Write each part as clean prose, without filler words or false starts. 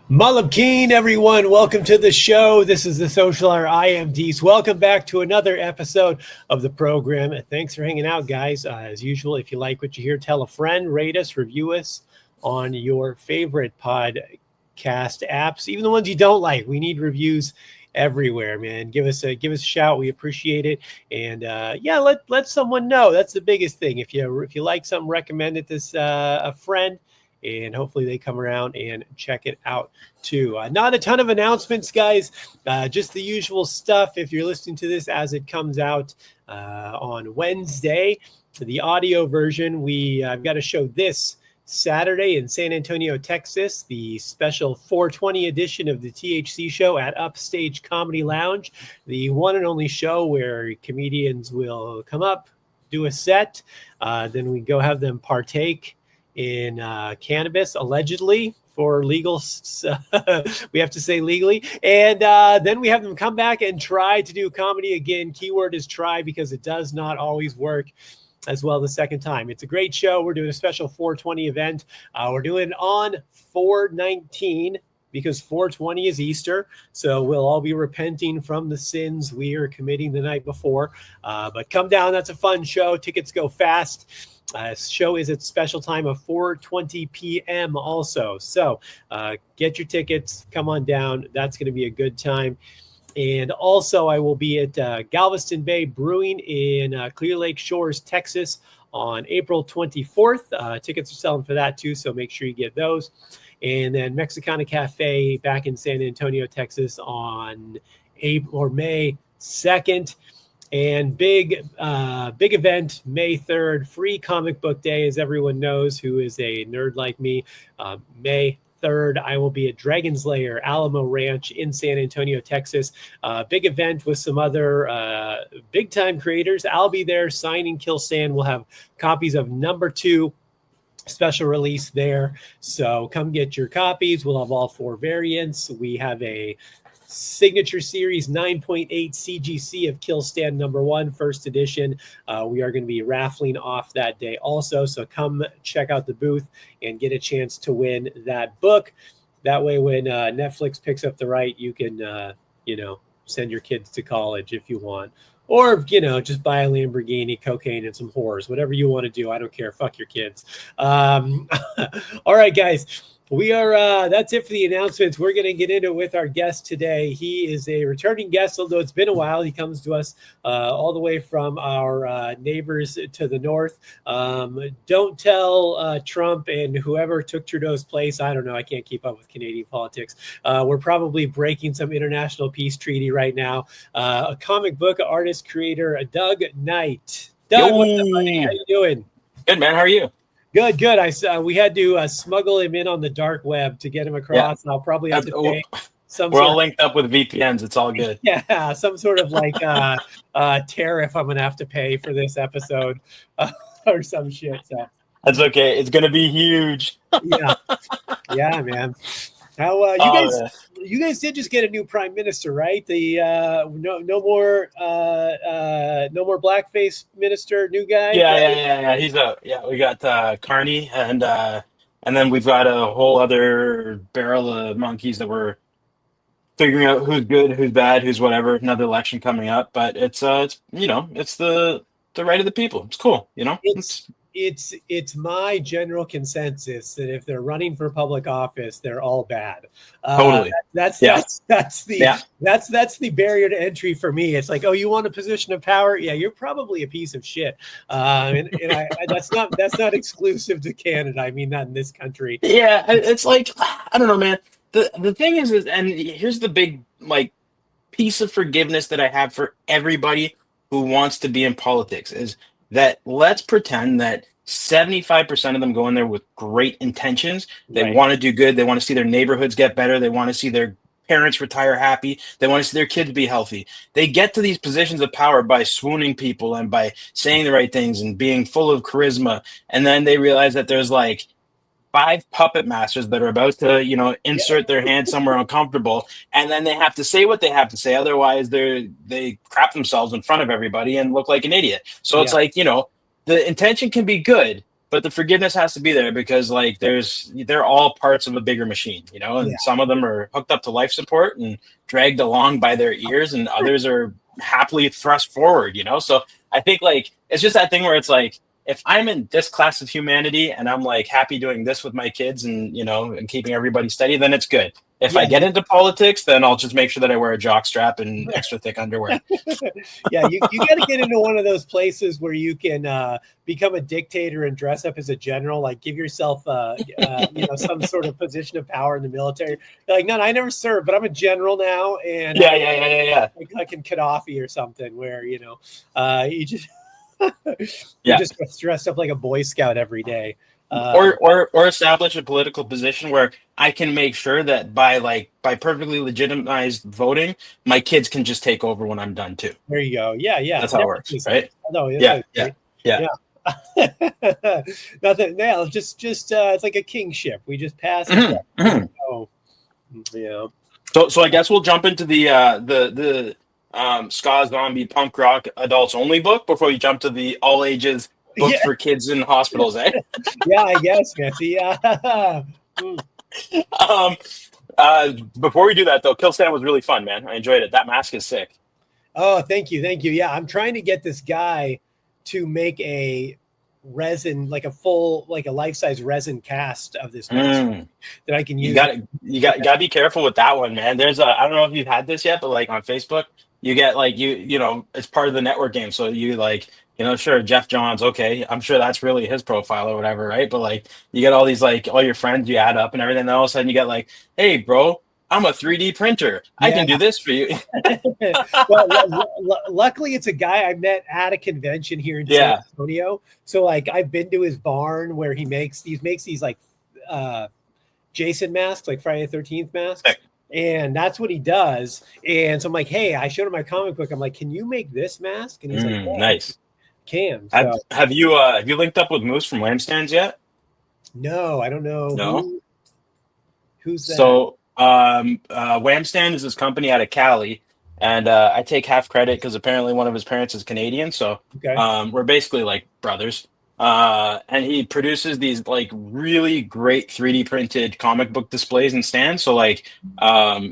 Malabkeen, everyone. Welcome to the show. This is the Social Hour. I am Deece. Welcome back to another episode of the program. Thanks for hanging out, guys. As usual, if you like what you hear, tell a friend, rate us, review us on your favorite podcast apps, even the ones you don't like. We need reviews everywhere, man. Give us a shout. We appreciate it. And let someone know. That's the biggest thing. If you like something, recommend it to a friend. And hopefully they come around and check it out too. Not a ton of announcements, guys. Just the usual stuff. If you're listening to this as it comes out on Wednesday, the audio version, I've got a show this Saturday in San Antonio, Texas, the special 420 edition of the THC show at Upstage Comedy Lounge, the one and only show where comedians will come up, do a set, then we go have them partake in cannabis, allegedly for legal. We have to say legally. And then we have them come back and try to do comedy again. Keyword is try, because it does not always work as well the second time. It's a great show. We're doing a special 420 event. We're doing on 4/19 because 4/20 is Easter. So we'll all be repenting from the sins we are committing the night before. But come down. That's a fun show. Tickets go fast. Show is at special time of 4:20 p.m. also. So get your tickets. Come on down. That's going to be a good time. And also I will be at Galveston Bay Brewing in Clear Lake Shores, Texas on April 24th. Tickets are selling for that too, so make sure you get those. And then Mexicana Cafe back in San Antonio, Texas on May 2nd. And big event, May 3rd, free comic book day, as everyone knows who is a nerd like me. May 3rd, I will be at Dragon's Lair, Alamo Ranch in San Antonio, Texas. Big event with some other big-time creators. I'll be there signing Kill Stand. We'll have copies of number 2 special release there. So come get your copies. We'll have all 4 variants. We have a Signature Series 9.8 CGC of Kill Stand number 1, first edition. We are going to be raffling off that day also. So come check out the booth and get a chance to win that book. That way, when Netflix picks up the right, you can, send your kids to college if you want. Or, just buy a Lamborghini, cocaine, and some whores. Whatever you want to do. I don't care. Fuck your kids. All right, guys. We are, that's it for the announcements. We're going to get into it with our guest today. He is a returning guest, although it's been a while. He comes to us all the way from our neighbors to the north. Don't tell Trump and whoever took Trudeau's place. I don't know. I can't keep up with Canadian politics. We're probably breaking some international peace treaty right now. A comic book artist, creator, Doug Knight. Doug, what's up, buddy? How you doing? Good, man. How are you? Good. We had to smuggle him in on the dark web to get him across. Yeah. I'll probably have to pay some. We're all linked up with VPNs. It's all good. Yeah, some sort of like tariff I'm gonna have to pay for this episode or some shit. So that's okay. It's gonna be huge. yeah, man. How you guys did just get a new prime minister, right? The no more blackface minister, new guy. Yeah. He's out. Yeah, we got Carney, and then we've got a whole other barrel of monkeys that we're figuring out who's good, who's bad, who's whatever. Another election coming up, but it's the right of the people. It's cool, It's my general consensus that if they're running for public office, they're all bad. Totally. That's the barrier to entry for me. It's like, oh, you want a position of power? Yeah, you're probably a piece of shit. That's not exclusive to Canada. I mean, not in this country. Yeah, it's like, I don't know, man. The thing is, and here's the big piece of forgiveness that I have for everybody who wants to be in politics is that let's pretend that 75% of them go in there with great intentions. They want to do good. They want to see their neighborhoods get better. They want to see their parents retire happy. They want to see their kids be healthy. They get to these positions of power by swooning people and by saying the right things and being full of charisma. And then they realize that there's like 5 puppet masters that are about to, insert their hand somewhere uncomfortable, and then they have to say what they have to say. Otherwise, they crap themselves in front of everybody and look like an idiot. So it's like, the intention can be good, but the forgiveness has to be there because like they're all parts of a bigger machine, you know, Yeah. and some of them are hooked up to life support and dragged along by their ears, and others are happily thrust forward, you know. So I think like it's just that thing where it's like if I'm in this class of humanity and I'm like happy doing this with my kids and you know and keeping everybody steady, then it's good. If I Yeah. get into politics, then I'll just make sure that I wear a jock strap and extra thick underwear. Yeah, you got to get into one of those places where you can become a dictator and dress up as a general, like give yourself some sort of position of power in the military. You're like, no, I never served, but I'm a general now, and Yeah. I can Gaddafi or something where you just you Yeah. just dressed up like a Boy Scout every day. Or establish a political position where I can make sure that by perfectly legitimized voting, my kids can just take over when I'm done too. There you go. Yeah. That's how it works, right? No, Yeah. great. Yeah. Nothing. Yeah, just it's like a kingship. We just pass. Oh, yeah. So I guess we'll jump into the ska zombie punk rock adults only book before we jump to the all ages books for kids in hospitals, eh? Yeah, I guess, Nancy. Yeah. Before we do that though, Kill Stand was really fun, man. I enjoyed it. That mask is sick. Oh, thank you. Yeah, I'm trying to get this guy to make a resin, like a life-size resin cast of this mask that I can use. You gotta be careful with that one, man. There's I don't know if you've had this yet, but like on Facebook, you get like you know it's part of the network game, so you like sure Jeff Johns, okay, I'm sure that's really his profile or whatever, right? But like you get all these like all your friends you add up and everything, and all of a sudden you get like, hey, bro, I'm a 3D printer. I can do this for you. Well, luckily it's a guy I met at a convention here in San Antonio. So like I've been to his barn where he makes these like Jason masks, like Friday the 13th masks. And that's what he does. And so I'm like, hey, I showed him my comic book. I'm like, can you make this mask? And he's like, yeah, nice. Can. So. Have you linked up with Moose from Lampstands yet? No, I don't know. No. Who's that? So Whamstand is this company out of Cali, and I take half credit because apparently one of his parents is Canadian. So we're basically like brothers. And he produces these like really great 3D printed comic book displays and stands. So like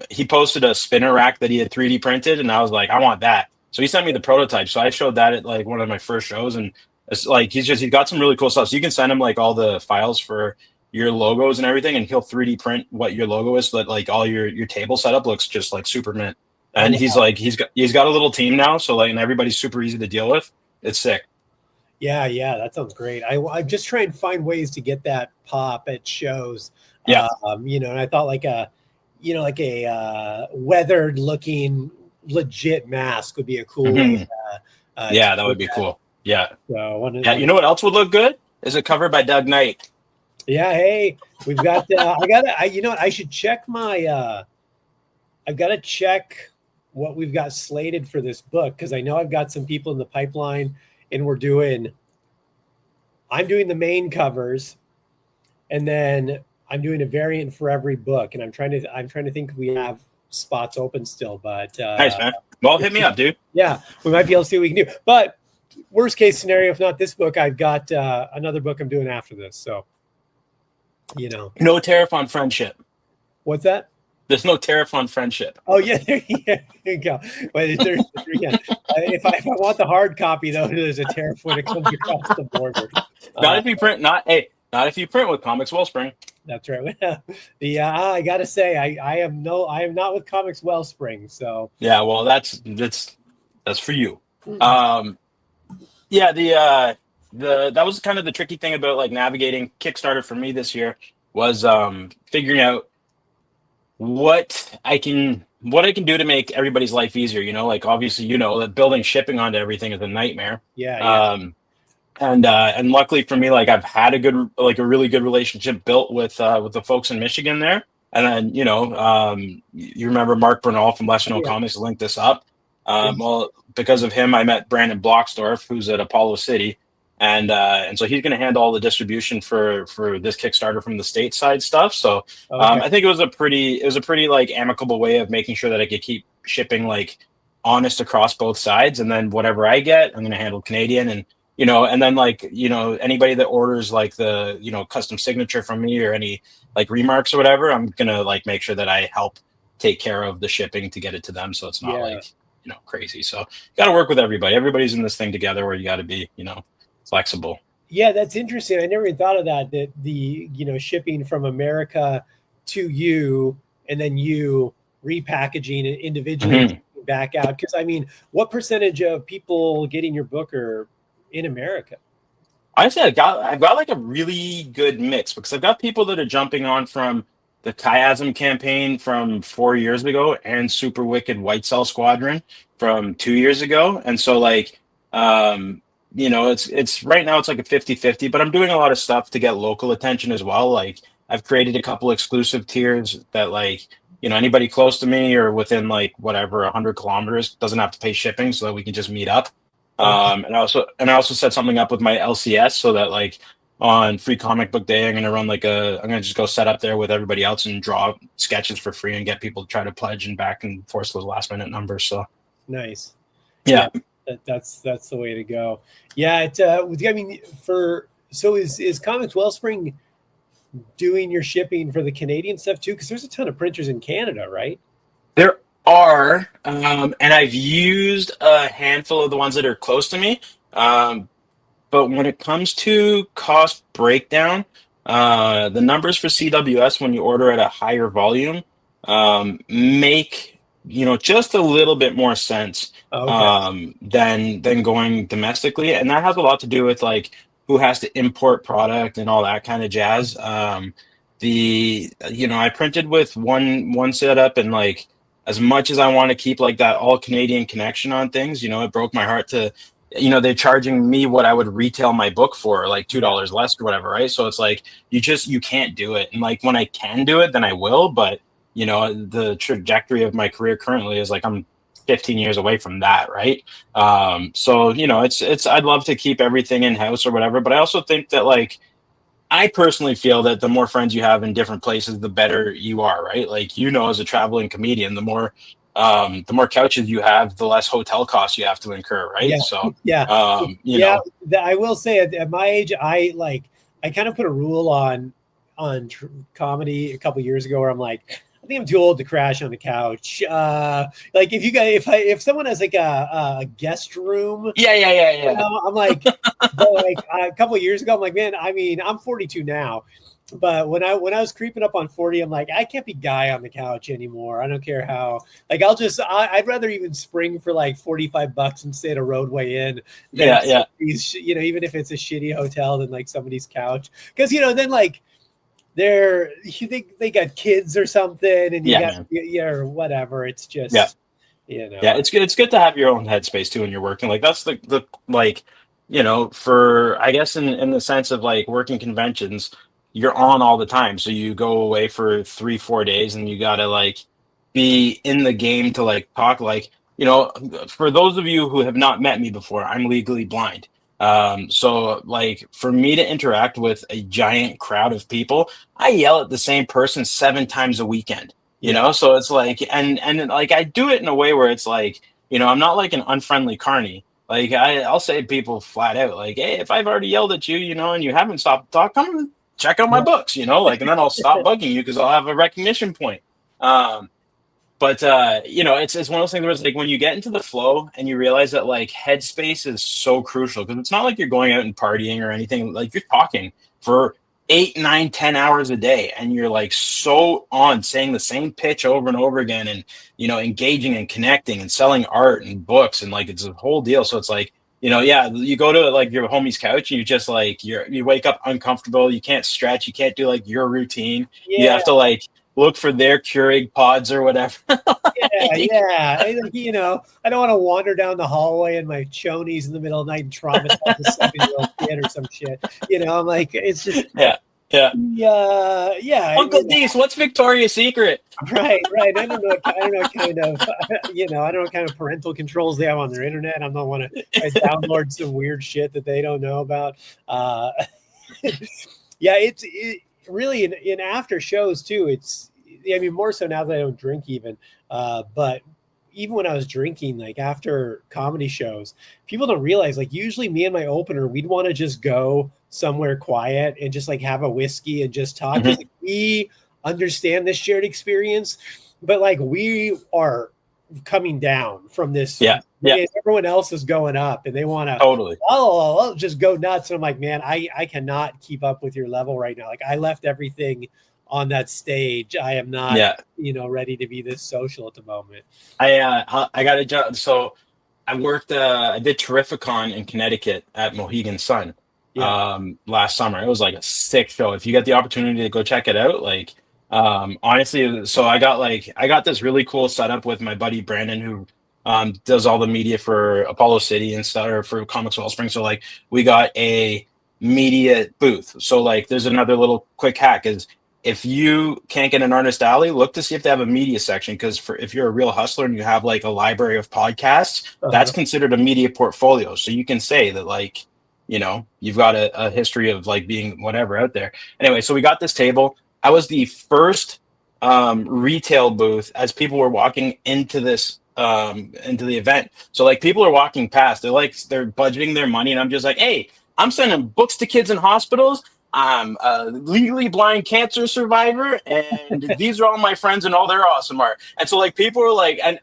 he posted a spinner rack that he had 3D printed, and I was like, I want that. So he sent me the prototype. So I showed that at like one of my first shows, and it's like he's got some really cool stuff. So you can send him like all the files for your logos and everything, and he'll 3D print what your logo is so that like all your table setup looks just like super mint. And he's got a little team now, so like and everybody's super easy to deal with. It's sick. Yeah, that sounds great. I'm just trying to find ways to get that pop at shows. Yeah. And I thought like a weathered looking legit mask would be a cool way. Yeah, that would be cool. Yeah. So you know what else would look good? Is a cover by Doug Knight. Yeah, hey, we've got I should check my I've got to check what we've got slated for this book because I know I've got some people in the pipeline and I'm doing the main covers and then I'm doing a variant for every book and I'm trying to think if we have spots open still, but nice, man. Well, hit me up, dude. Yeah, we might be able to see what we can do. But worst case scenario, if not this book, I've got another book I'm doing after this. So, no tariff on friendship. What's that? There's no tariff on friendship. Oh yeah, there you go. But if I want the hard copy though, there's a tariff when it comes across the border. Not if you print with Comics Wellspring. That's right. I gotta say, I am not with Comics Wellspring. So yeah, well, that's for you. That was kind of the tricky thing about like navigating Kickstarter for me this year was figuring out what I can do to make everybody's life easier. Like obviously that building shipping onto everything is a nightmare. Yeah. And luckily for me, like I've had a really good relationship built with the folks in Michigan there. And then you remember Mark Bernal from Lesser Known Comics linked this up. Well, because of him, I met Brandon Blocksdorf, who's at Apollo City, and so he's going to handle all the distribution for this Kickstarter from the stateside stuff. So I think it was a pretty like amicable way of making sure that I could keep shipping like honest across both sides, and then whatever I get, I'm going to handle Canadian, and and then like, anybody that orders like the, custom signature from me or any like remarks or whatever, I'm going to like make sure that I help take care of the shipping to get it to them. So it's not Yeah. like, crazy. So you got to work with everybody. Everybody's in this thing together where you got to be, flexible. Yeah, that's interesting. I never even thought of that, that the, shipping from America to you and then you repackaging it individually and Mhm. shipping back out. Because I mean, what percentage of people getting your book are in America? I say I've got like a really good mix because I've got people that are jumping on from the Chiasm campaign from 4 years ago and Super Wicked White Cell Squadron from 2 years ago. And so like it's right now it's like a 50-50, but I'm doing a lot of stuff to get local attention as well. Like I've created a couple exclusive tiers that like, anybody close to me or within like whatever 100 kilometers doesn't have to pay shipping so that we can just meet up. Okay. And I also set something up with my LCS so that like on Free Comic Book Day, I'm gonna just go set up there with everybody else and draw sketches for free and get people to try to pledge and back and forth those last minute numbers. So Nice. yeah, Yeah, that's the way to go. Yeah, I mean, so is Comics Wellspring doing your shipping for the Canadian stuff too? Because there's a ton of printers in Canada, right? there are, and I've used a handful of the ones that are close to me. But when it comes to cost breakdown, the numbers for CWS when you order at a higher volume make just a little bit more sense Okay. than going domestically, and that has a lot to do with like who has to import product and all that kind of jazz. I printed with one setup, and like as much as I want to keep like that all Canadian connection on things, it broke my heart to they're charging me what I would retail my book for, like Yeah. $2 less or whatever, right? So it's like you can't do it. And like when I can do it, then I will. But the trajectory of my career currently is like I'm 15 years away from that, right? So it's I'd love to keep everything in house or whatever, but I also think that like I personally feel that the more friends you have in different places, the better you are, right? Like, as a traveling comedian, the more couches you have, the less hotel costs you have to incur, right? Yeah. So, Yeah. um, you Yeah. know, I will say at my age, I kind of put a rule on comedy a couple years ago where I'm like, I think I'm too old to crash on the couch. Like if someone has like a guest room, yeah, yeah, yeah, yeah, I'm like, but like a couple of years ago, I'm like, man, I mean, I'm 42 now, but when I was creeping up on 40, I'm like, I can't be guy on the couch anymore. I don't care how. Like, I'd rather even spring for like $45 and stay at a Roadway Inn than yeah, yeah, these, even if it's a shitty hotel than like somebody's couch, because then like they got kids or something, and you yeah, got man. or whatever. It's Yeah, just yeah. It's good. It's good to have your own headspace too when you're working. Like that's the like, for I guess in the sense of like working conventions, you're on all the time. So you go away for 3-4 days, and you gotta like be in the game to like talk. Like, for those of you who have not met me before, I'm legally blind. So like for me to interact with a giant crowd of people, I yell at the same person 7 times a weekend. yeah. So it's like, and like I do it in a way where it's like, I'm not like an unfriendly carny. Like I'll say to people flat out, like, hey, if I've already yelled at you, and you haven't stopped to talk, come and check out my books, like, and then I'll stop bugging you because I'll have a recognition point. But it's one of those things where it's like when you get into the flow and you realize that like headspace is so crucial, because it's not like you're going out and partying or anything. Like you're talking for 8, 9, 10 hours a day, and you're like so on saying the same pitch over and over again, and engaging and connecting and selling art and books, and like it's a whole deal. So it's like, yeah, you go to like your homie's couch, and you just like you wake up uncomfortable, you can't stretch, you can't do like your routine, you Yeah. have to like look for their Keurig pods or whatever. Yeah, yeah. I don't want to wander down the hallway in my chonies in the middle of the night and traumatize a 7-year-old kid or some shit. I'm like, it's just, Yeah, yeah. yeah. I Uncle mean, Deece, what's Victoria's Secret? right. I don't know what kind of, I don't know what kind of parental controls they have on their internet. I don't want to download some weird shit that they don't know about. Yeah, really in after shows too. I mean, more so now that I don't drink even. But even when I was drinking, like after comedy shows, people don't realize, like usually me and my opener, we'd want to just go somewhere quiet and just like have a whiskey and just talk, because like, we understand this shared experience, but like we are coming down from this. Yeah. Everyone else is going up and they want to Totally. just go nuts. And I'm like, man, I cannot keep up with your level right now. Like I left everything on that stage. I am not, ready to be this social at the moment. I got a job. So I did Terrificon in Connecticut at Mohegan Sun last summer. It was like a sick show. If you get the opportunity to go check it out, like honestly, so I got this really cool setup with my buddy Brandon, who does all the media for Apollo City and stuff, or for Comics Wellspring. So like we got a media booth. So like there's another little quick hack is, if you can't get an artist alley, look to see if they have a media section. Because if you're a real hustler and you have like a library of podcasts, that's considered a media portfolio. So you can say that, like, you've got a history of like being whatever out there. Anyway, so we got this table. I was the first retail booth as people were walking into this into the event. So like people are walking past, they're budgeting their money, and I'm just like, hey, I'm sending books to kids in hospitals. I'm a legally blind cancer survivor, and these are all my friends, and all their awesome art. And so like people are like, and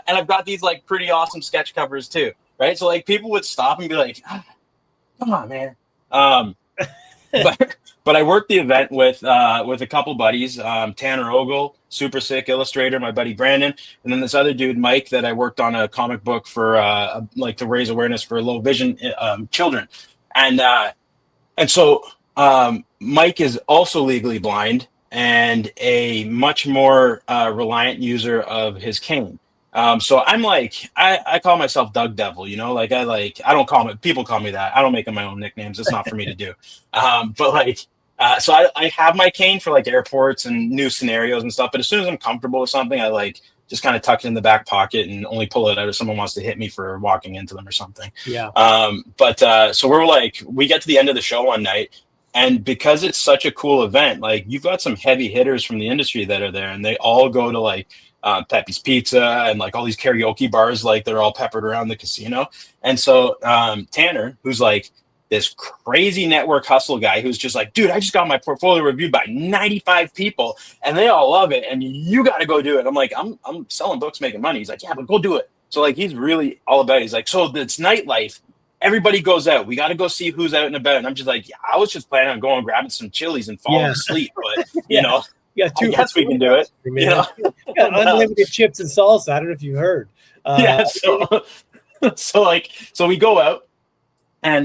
I've got these like pretty awesome sketch covers too, right? So like people would stop and be like, come on, man. But I worked the event with a couple buddies, Tanner Ogle, super sick illustrator, my buddy Brandon, and then this other dude, Mike, that I worked on a comic book for, like to raise awareness for low vision children, and so. Mike is also legally blind and a much more reliant user of his cane. So I'm like, I call myself Doug Devil, like I don't call it, people call me that. I don't make them my own nicknames. It's not for me to do. But like, so I have my cane for like airports and new scenarios and stuff. But as soon as I'm comfortable with something, I like just kind of tuck it in the back pocket and only pull it out if someone wants to hit me for walking into them or something. Yeah. So we get to the end of the show one night. And because it's such a cool event, like you've got some heavy hitters from the industry that are there, and they all go to like Pepe's Pizza and like all these karaoke bars, like they're all peppered around the casino. And so Tanner, who's like this crazy network hustle guy, who's just like, dude, I just got my portfolio reviewed by 95 people and they all love it, and you got to go do it. I'm like, I'm selling books, making money. He's like, yeah, but go do it. So like he's really all about it. He's like, so it's nightlife. Everybody goes out. We got to go see who's out and about. And I'm just like, I was just planning on going grabbing some Chili's and falling asleep. But, I guess we can do it. Man. You got unlimited chips and salsa. I don't know if you heard. So we go out, and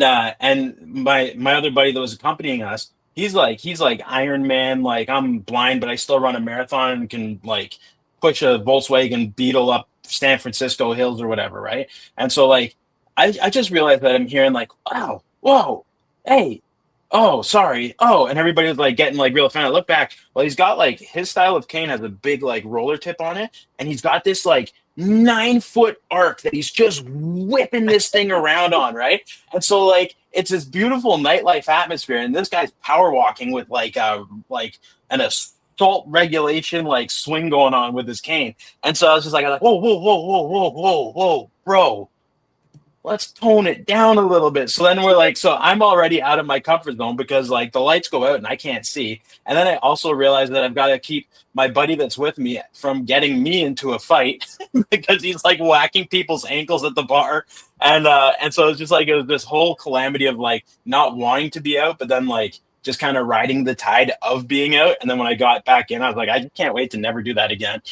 my other buddy that was accompanying us, he's like Iron Man. Like, I'm blind, but I still run a marathon and can like push a Volkswagen Beetle up San Francisco hills or whatever. Right. And so like, I just realized that I'm hearing like, wow, whoa, hey, oh, sorry, oh, and everybody was like getting like real offended. I look back, well, he's got like his style of cane has a big like roller tip on it, and he's got this like 9-foot arc that he's just whipping this thing around on, right? And so like it's this beautiful nightlife atmosphere, and this guy's power walking with like an assault regulation like swing going on with his cane. And so I was just like, whoa, whoa, whoa, whoa, whoa, whoa, whoa, bro. Let's tone it down a little bit. So then we're like, so I'm already out of my comfort zone because like the lights go out and I can't see. And then I also realized that I've got to keep my buddy that's with me from getting me into a fight because he's like whacking people's ankles at the bar. And so it's just like, it was this whole calamity of like not wanting to be out, but then like just kind of riding the tide of being out. And then when I got back in, I was like, I can't wait to never do that again.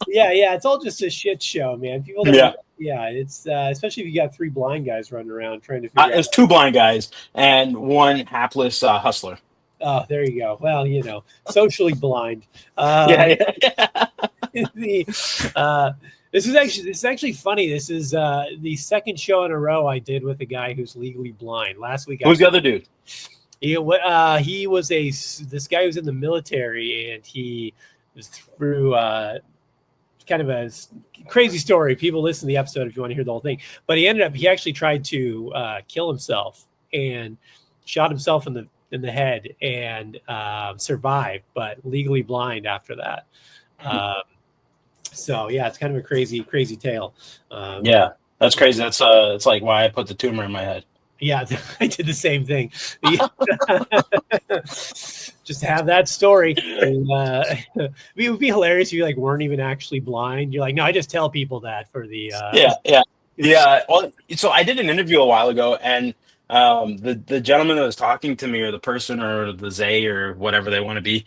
Yeah, it's all just a shit show, man. People don't it's especially if you got 3 blind guys running around trying to figure out. There's 2 blind guys and 1 hapless hustler. Oh, there you go. Well, socially blind. This is actually funny. This is the second show in a row I did with a guy who's legally blind. Last week, who's the other dude? He was this guy who's in the military, and he was through kind of a crazy story. People listen to the episode if you want to hear the whole thing. But he actually tried to kill himself and shot himself in the head and survived, but legally blind after that. So yeah, it's kind of a crazy tale. Yeah, that's crazy. That's it's like why I put the tumor in my head. Yeah, I did the same thing. Just have that story. And, it would be hilarious if you like weren't even actually blind. You're like, no, I just tell people that for the. Yeah. Well, so I did an interview a while ago, and the gentleman that was talking to me, or the person, or the Zay, or whatever they want to be,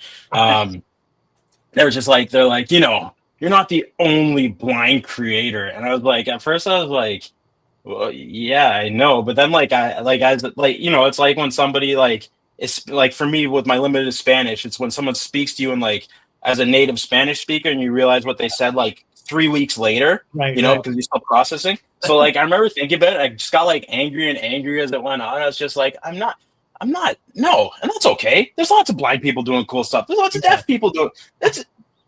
they're just like, they're like, you're not the only blind creator. And I was like, at first I was like, well, yeah, I know. But then it's like when somebody like, it's like for me with my limited Spanish, it's when someone speaks to you and like as a native Spanish speaker and you realize what they said like 3 weeks later, Right. because you're still processing. So like I remember thinking about it, I just got like angry and angry as it went on. I was just like, I'm not, no, and that's okay. There's lots of blind people doing cool stuff. There's lots of deaf people doing that's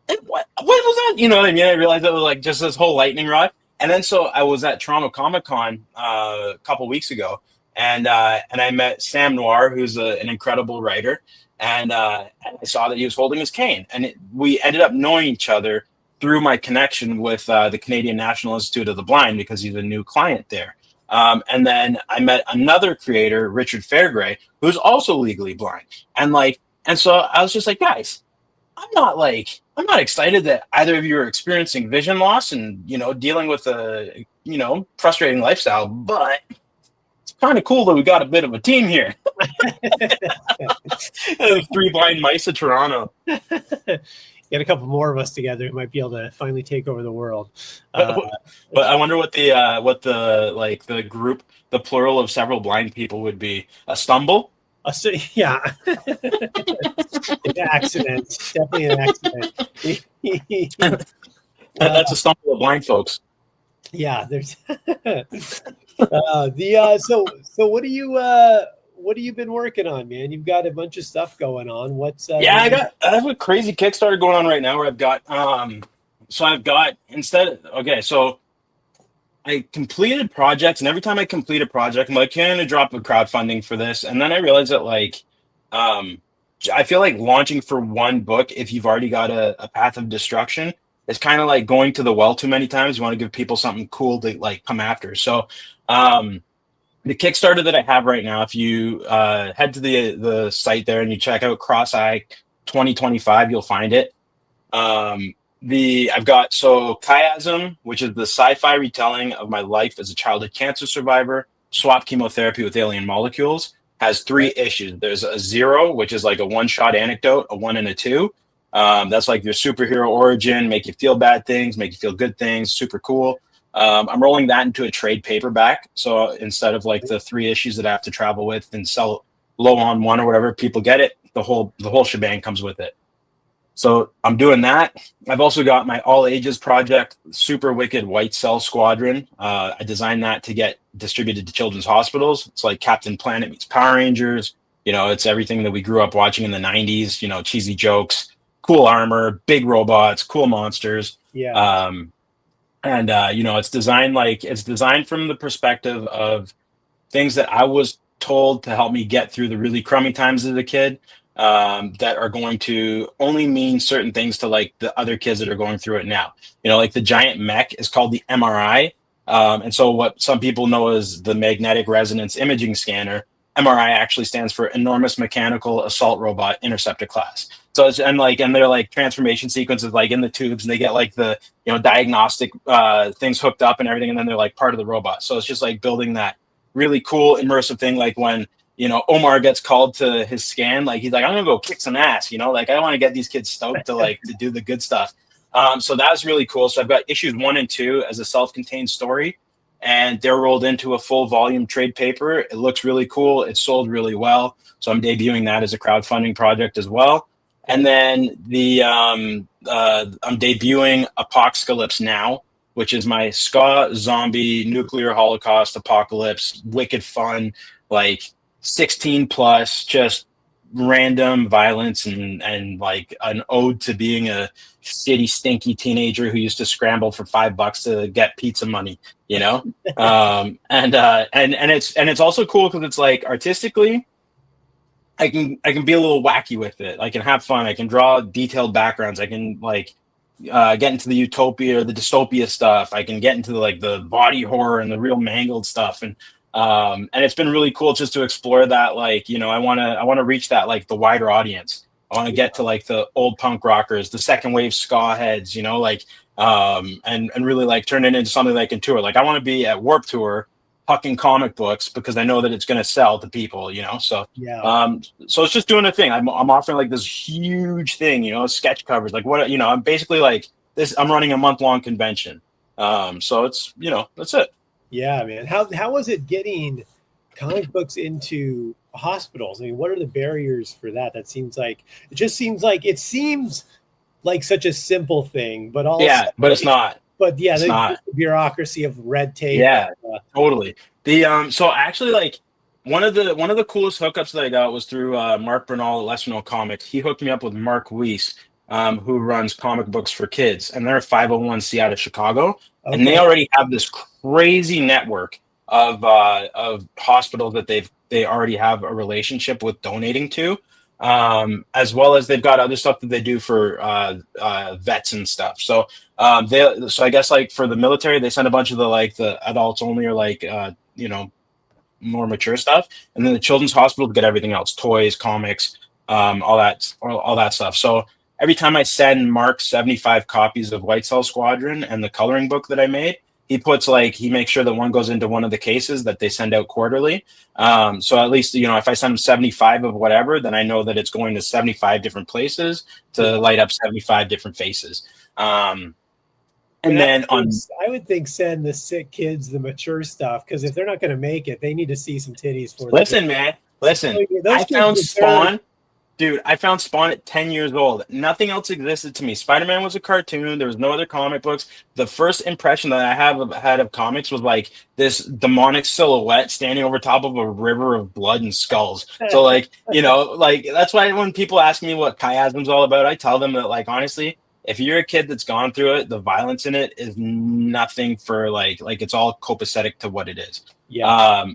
and what was that? You know what I mean? I realized it was like just this whole lightning rod. And then so I was at Toronto Comic Con a couple weeks ago, and I met Sam Noir, who's an incredible writer, and I saw that he was holding his cane, and we ended up knowing each other through my connection with the Canadian National Institute of the Blind because he's a new client there. And then I met another creator, Richard Fairgray, who's also legally blind, and so I was just like, guys, I'm not excited that either of you are experiencing vision loss and dealing with a frustrating lifestyle, but it's kind of cool that we got a bit of a team here. 3 blind mice of Toronto. Get a couple more of us together, we might be able to finally take over the world. But I wonder what the group, the plural of several blind people would be. A stumble. Yeah. An accident. Definitely an accident. That's a stumble of blind folks. Yeah, there's so what do you been working on, man? You've got a bunch of stuff going on. What's I have a crazy Kickstarter going on right now where I've got I completed projects, and every time I complete a project, I'm like, can I drop a crowdfunding for this? And then I realized that I feel like launching for one book, if you've already got a path of destruction, is kind of like going to the well too many times. You want to give people something cool to like come after. So the Kickstarter that I have right now, if you head to the site there and you check out Cross-Eye 2025, you'll find it. I've got Chiasm, which is the sci-fi retelling of my life as a childhood cancer survivor, swap chemotherapy with alien molecules, has 3 issues. There's a 0, which is like a one-shot anecdote, a 1 and a 2. That's like your superhero origin, make you feel bad things, make you feel good things, super cool. I'm rolling that into a trade paperback. So instead of like the 3 issues that I have to travel with and sell low on one or whatever, people get it. The whole shebang comes with it. So I'm doing that. I've also got my all ages project, Super Wicked White Cell Squadron. I designed that to get distributed to children's hospitals. It's like Captain Planet meets Power Rangers. It's everything that we grew up watching in the 90s, cheesy jokes, cool armor, big robots, cool monsters. Yeah. It's designed from the perspective of things that I was told to help me get through the really crummy times as a kid. That are going to only mean certain things to like the other kids that are going through it now. Like the giant mech is called the MRI. And so what some people know as the magnetic resonance imaging scanner, MRI actually stands for enormous mechanical assault robot interceptor class. So and they're like transformation sequences like in the tubes, and they get like the diagnostic things hooked up and everything, and then they're like part of the robot. So it's just like building that really cool immersive thing, like when Omar gets called to his scan, like he's like, I'm gonna go kick some ass, like I want to get these kids stoked to do the good stuff. So that was really cool. So I've got issues 1 and 2 as a self-contained story, and they're rolled into a full volume trade paper. It looks really cool. It sold really well. So I'm debuting that as a crowdfunding project as well. And then I'm debuting Apocalypse Now, which is my ska zombie nuclear holocaust apocalypse, wicked fun, like 16 plus, just random violence and like an ode to being a shitty, stinky teenager who used to scramble for $5 to get pizza money, and it's also cool because it's like artistically, I can be a little wacky with it. I can have fun. I can draw detailed backgrounds. I can like get into the utopia or the dystopia stuff. I can get into like the body horror and the real mangled stuff, and it's been really cool just to explore that. Like, I want to reach that, like, the wider audience. I want to get to like the old punk rockers, the second wave ska heads, like, and really like turn it into something they can tour. Like, I want to be at Warp Tour hucking comic books because I know that it's going to sell to people, so Yeah. so it's just doing a thing. I'm offering like this huge thing, sketch covers, like, what, I'm basically like this. I'm running a month-long convention. So it's, that's it. Yeah, man. How was it getting comic books into hospitals? I mean, what are the barriers for that? It seems like such a simple thing, but also, Yeah, but it's not. but yeah, It's not. the bureaucracy of red tape. Yeah, totally. So actually, like, one of the coolest hookups that I got was through Mark Bernal at Lesser Known Comics. He hooked me up with Mark Weiss, who runs comic books for kids, and they're a 501c out of Chicago, and they Okay. already have this crazy network of hospitals that they already have a relationship with donating to. As well as they've got other stuff that they do for vets and stuff. So I guess, like, for the military, they send a bunch of the adults only, or like more mature stuff, and then the children's hospital to get everything else: toys, comics, all that stuff. So every time I send Mark 75 copies of White Cell Squadron and the coloring book that I made, he makes sure that one goes into one of the cases that they send out quarterly. So at least, if I send them 75 of whatever, then I know that it's going to 75 different places to light up 75 different faces. And then I would think send the sick kids the mature stuff, because if they're not going to make it, they need to see some titties for listen, man, listen. Those I kids found deserve- Spawn. Dude, I found Spawn at 10 years old. Nothing else existed to me. Spider-Man was a cartoon. There was no other comic books. The first impression that I had of comics was like this demonic silhouette standing over top of a river of blood and skulls. So, like, like, that's why when people ask me what chiasm's all about, I tell them that, like, honestly, if you're a kid that's gone through it, the violence in it is nothing for like it's all copacetic to what it is. Yeah.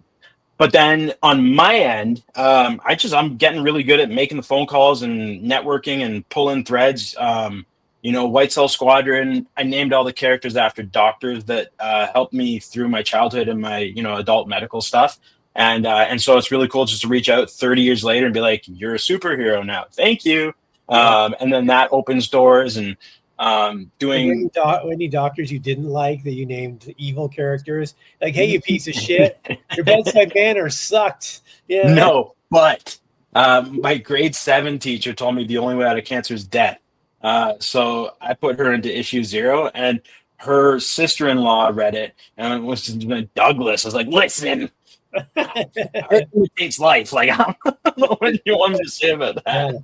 But then on my end, I'm getting really good at making the phone calls and networking and pulling threads. White Cell Squadron, I named all the characters after doctors that helped me through my childhood and my adult medical stuff. And so it's really cool just to reach out 30 years later and be like, you're a superhero now. Thank you. And then that opens doors, and doing any doctors you didn't like that you named evil characters, like, hey, you piece of shit, your bedside manner sucked. Yeah. No, but my grade 7 teacher told me the only way out of cancer is death. So I put her into issue 0, and her sister-in-law read it, and it was Douglas. I was like, listen, art imitates life. Like, I don't know what you want me to say about that.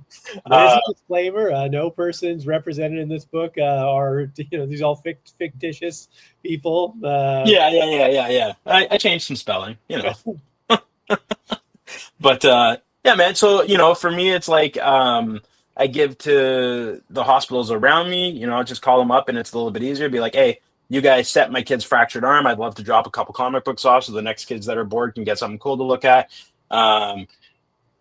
There's a disclaimer: no persons represented in this book are, these are all fictitious people. Yeah. I changed some spelling, but yeah, man. So for me, it's like I give to the hospitals around me. I just call them up, and it's a little bit easier. Be like, hey, you guys set my kid's fractured arm. I'd love to drop a couple comic books off so the next kids that are bored can get something cool to look at.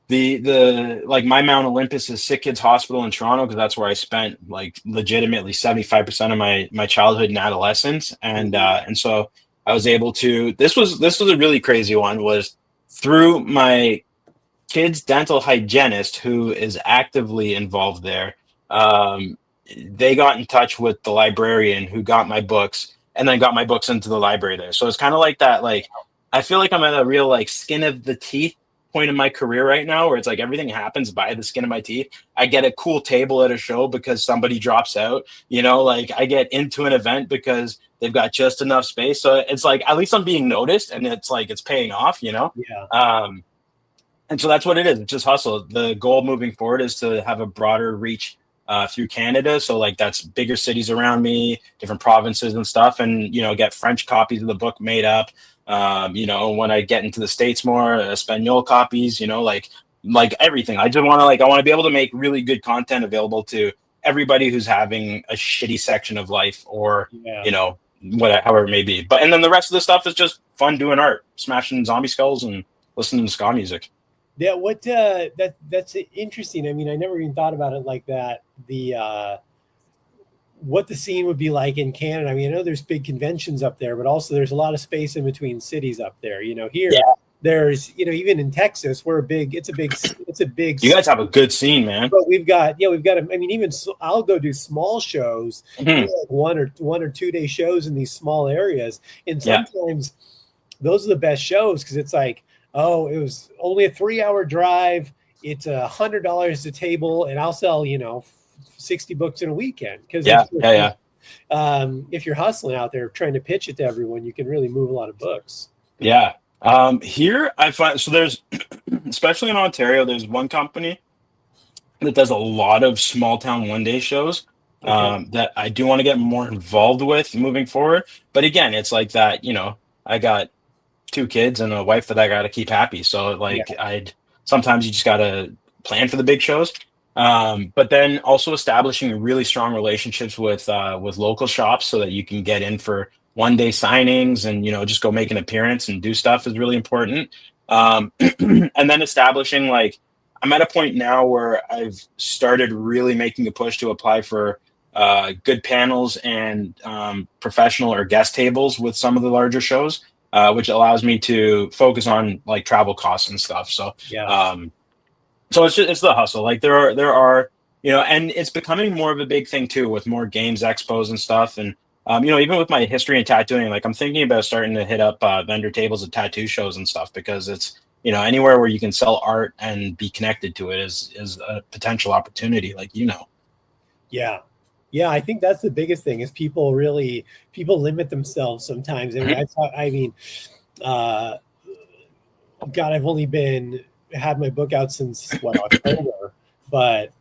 The like, my Mount Olympus is Sick Kids Hospital in Toronto, because that's where I spent like legitimately 75% of my childhood and adolescence. And so I was able to, this was a really crazy one, was through my kid's dental hygienist, who is actively involved there. They got in touch with the librarian who got my books, and then got my books into the library there. So it's kind of like that. Like, I feel like I'm at a real, like, skin of the teeth point in my career right now, where it's like everything happens by the skin of my teeth. I get a cool table at a show because somebody drops out, like, I get into an event because they've got just enough space. So it's like, at least I'm being noticed, and it's like, it's paying off, Yeah. And so that's what it is. It's just hustle. The goal moving forward is to have a broader reach through Canada. So, like, that's bigger cities around me, different provinces and stuff, and, get French copies of the book made up. When I get into the States more, Espanol copies, like everything. I just want to, I want to be able to make really good content available to everybody who's having a shitty section of life, or, however it may be. And then the rest of the stuff is just fun doing art, smashing zombie skulls and listening to ska music. Yeah, that's interesting. I mean, I never even thought about it like that. what the scene would be like in Canada. I mean, I know there's big conventions up there, but also there's a lot of space in between cities up there. Here there's, even in Texas, it's a big. You guys have a good scene, man. But we've got. I mean, even so, I'll go do small shows, like 1 or 2 day shows in these small areas, and sometimes those are the best shows because it's like, oh, it was only a 3-hour drive. It's $100 a table, and I'll sell 60 books in a weekend. Because if you're hustling out there trying to pitch it to everyone, you can really move a lot of books. Yeah. Here I find, so there's, especially in Ontario, there's one company that does a lot of small town 1-day shows that I do want to get more involved with moving forward. But again, it's like that, I got 2 kids and a wife that I got to keep happy. So sometimes you just got to plan for the big shows. But then also establishing really strong relationships with local shops so that you can get in for 1-day signings and, just go make an appearance and do stuff is really important. And then establishing, I'm at a point now where I've started really making a push to apply for good panels and professional or guest tables with some of the larger shows, which allows me to focus on travel costs and stuff. So, so it's the hustle. There are, and it's becoming more of a big thing too, with more games expos and stuff. And, even with my history in tattooing, I'm thinking about starting to hit up vendor tables at tattoo shows and stuff, because it's, anywhere where you can sell art and be connected to it is a potential opportunity. Yeah. Yeah. I think that's the biggest thing is people limit themselves sometimes. I mean, God, I've only had my book out since October, but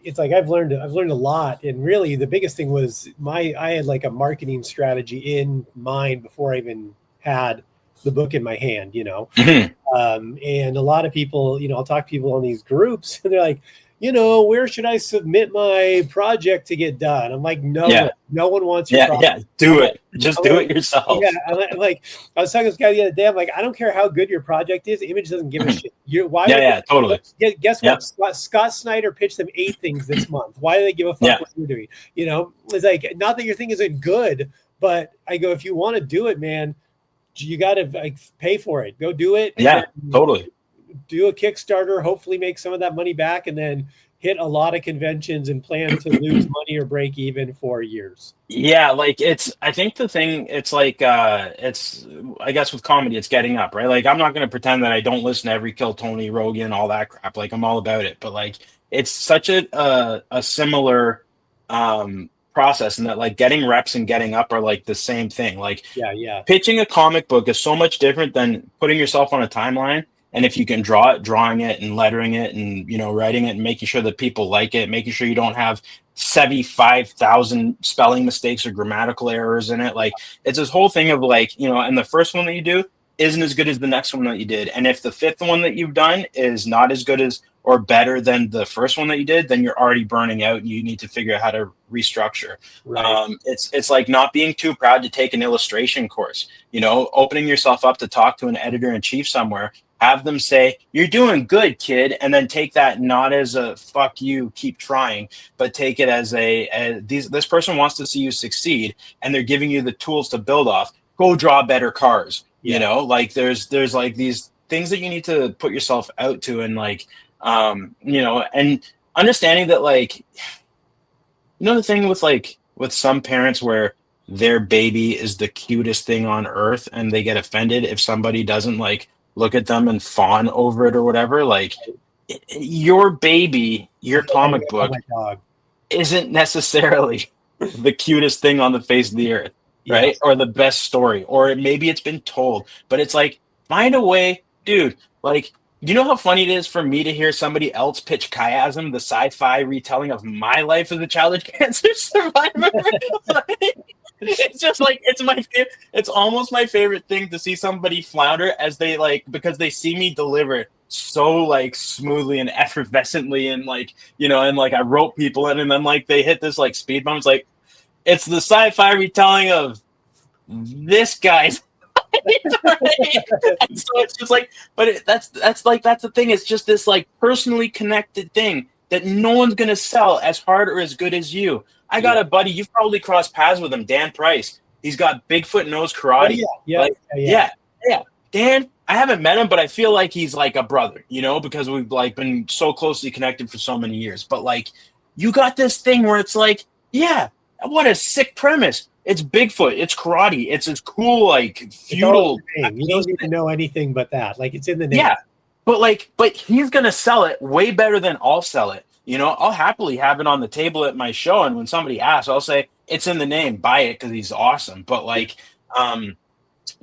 it's like I've learned a lot. And really the biggest thing was I had a marketing strategy in mind before I even had the book in my hand, and a lot of people, I'll talk to people on these groups and they're like, where should I submit my project to get done? I'm like, no one wants your project. Yeah, do it. Just do it yourself. Yeah, I was talking to this guy the other day. I'm like, I don't care how good your project is. Image doesn't give a shit. Totally. Guess what? Scott Snyder pitched them 8 things this month. Why do they give a fuck what you're doing? It's like, not that your thing isn't good, but I go, if you want to do it, man, you got to pay for it. Go do it. Yeah, totally. Do a Kickstarter, hopefully make some of that money back, and then hit a lot of conventions and plan to lose money or break even for years. Yeah, I think the thing, it's it's, I guess with comedy, it's getting up, right? I'm not going to pretend that I don't listen to every Kill Tony, Rogan, all that crap. I'm all about it. But it's such a similar process, and that getting reps and getting up are the same thing. Pitching a comic book is so much different than putting yourself on a timeline. And if you can drawing it and lettering it and, writing it and making sure that people like it, making sure you don't have 75,000 spelling mistakes or grammatical errors in it. It's this whole thing of and the first one that you do isn't as good as the next one that you did. And if the 5th one that you've done is not as good as or better than the first one that you did, then you're already burning out and you need to figure out how to restructure. Right. It's not being too proud to take an illustration course, opening yourself up to talk to an editor-in-chief somewhere. Have them say, you're doing good, kid. And then take that not as a fuck you, keep trying, but take it as this person wants to see you succeed and they're giving you the tools to build off. Go draw better cars. There's these things that you need to put yourself out to, and and understanding that the thing with some parents where their baby is the cutest thing on earth and they get offended if somebody doesn't look at them and fawn over it or whatever. Your baby, your comic book isn't necessarily the cutest thing on the face of the earth, right? Yes. Or the best story, or maybe it's been told, but it's find a way, dude. You know how funny it is for me to hear somebody else pitch Chiasm, the sci-fi retelling of my life as a childhood cancer survivor? It's just it's almost my favorite thing to see somebody flounder as they because they see me deliver it so smoothly and effervescently and I rope people in, and then they hit this speed bump. It's the sci-fi retelling of this guy's so it's just but that's the thing. It's just this personally connected thing that no one's going to sell as hard or as good as you. I got a buddy, you've probably crossed paths with him, Dan Price. He's got Bigfoot Nose Oh Karate. yeah. Yeah. Dan, I haven't met him, but I feel like he's like a brother, because we've like been so closely connected for so many years. But like, you got this thing where it's like, yeah, what a sick premise. It's Bigfoot, it's karate, it's this cool, like feudal. You don't even know anything but that. Like, it's in the name. Yeah. But he's gonna sell it way better than I'll sell it. I'll happily have it on the table at my show, and when somebody asks, I'll say it's in the name, buy it because he's awesome. But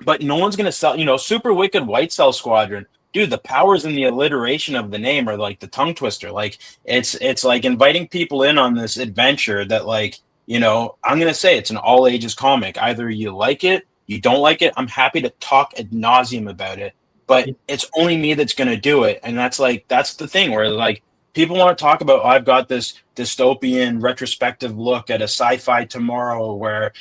but no one's gonna sell. Super Wicked White Cell Squadron, dude. The powers in the alliteration of the name are like the tongue twister. Like it's like inviting people in on this adventure that I'm gonna say it's an all ages comic. Either you like it, you don't like it. I'm happy to talk ad nauseum about it. But it's only me that's going to do it. And that's the thing where like people want to talk about, I've got this dystopian retrospective look at a sci-fi tomorrow where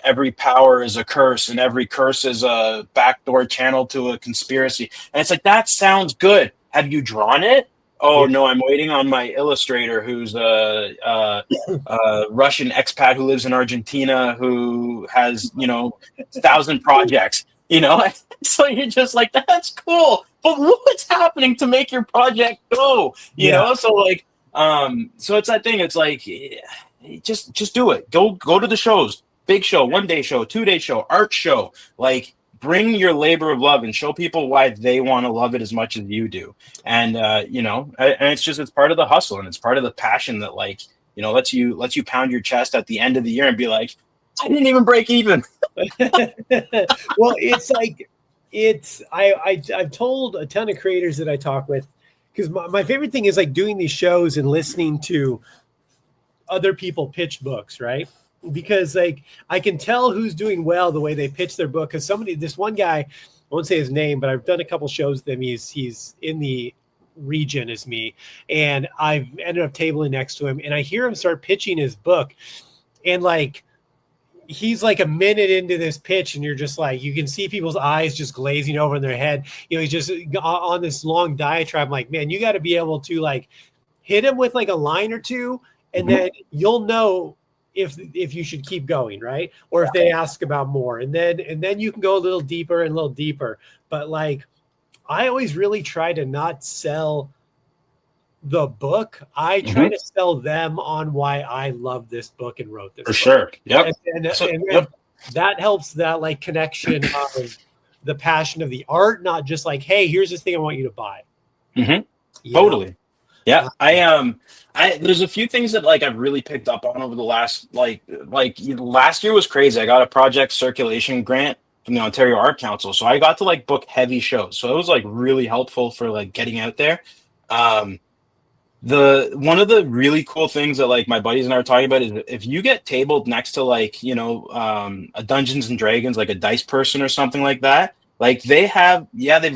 every power is a curse and every curse is a backdoor channel to a conspiracy. And it's like, that sounds good. Have you drawn it? Oh, no, I'm waiting on my illustrator who's a Russian expat who lives in Argentina who has, 1,000 projects. So you're just like, that's cool, but what's happening to make your project go? So like, so it's that thing. It's like, just do it. Go to the shows, big show, 1 day show, 2 day show, art show. Like, bring your labor of love and show people why they want to love it as much as you do. And and it's part of the hustle and it's part of the passion that lets you pound your chest at the end of the year and be like, I didn't even break even. Well, it's like, I've told a ton of creators that I talk with, because my favorite thing is like doing these shows and listening to other people pitch books, right? Because like I can tell who's doing well the way they pitch their book. Because this one guy, I won't say his name, but I've done a couple shows with him. He's in the region as me, and I've ended up tabling next to him, and I hear him start pitching his book, and like, he's like a minute into this pitch and you're just like, you can see people's eyes just glazing over in their head. He's just on this long diatribe. I'm like, man, you got to be able to like hit him with like a line or two, and then you'll know if you should keep going, right? Or if they ask about more, and then you can go a little deeper. But like, I always really try to not sell the book. I try to sell them on why I love this book and wrote this for book. Sure. Yep. And that helps that like connection of the passion of the art, not just like, hey, here's this thing I want you to buy. Totally. Yeah. I there's a few things that like I've really picked up on over the last last year was crazy. I got a project circulation grant from the Ontario Art Council. So I got to like book heavy shows. So it was like really helpful for like getting out there. One of the really cool things that like my buddies and I are talking about is if you get tabled next to like, a Dungeons and Dragons, like a dice person or something like that, like they've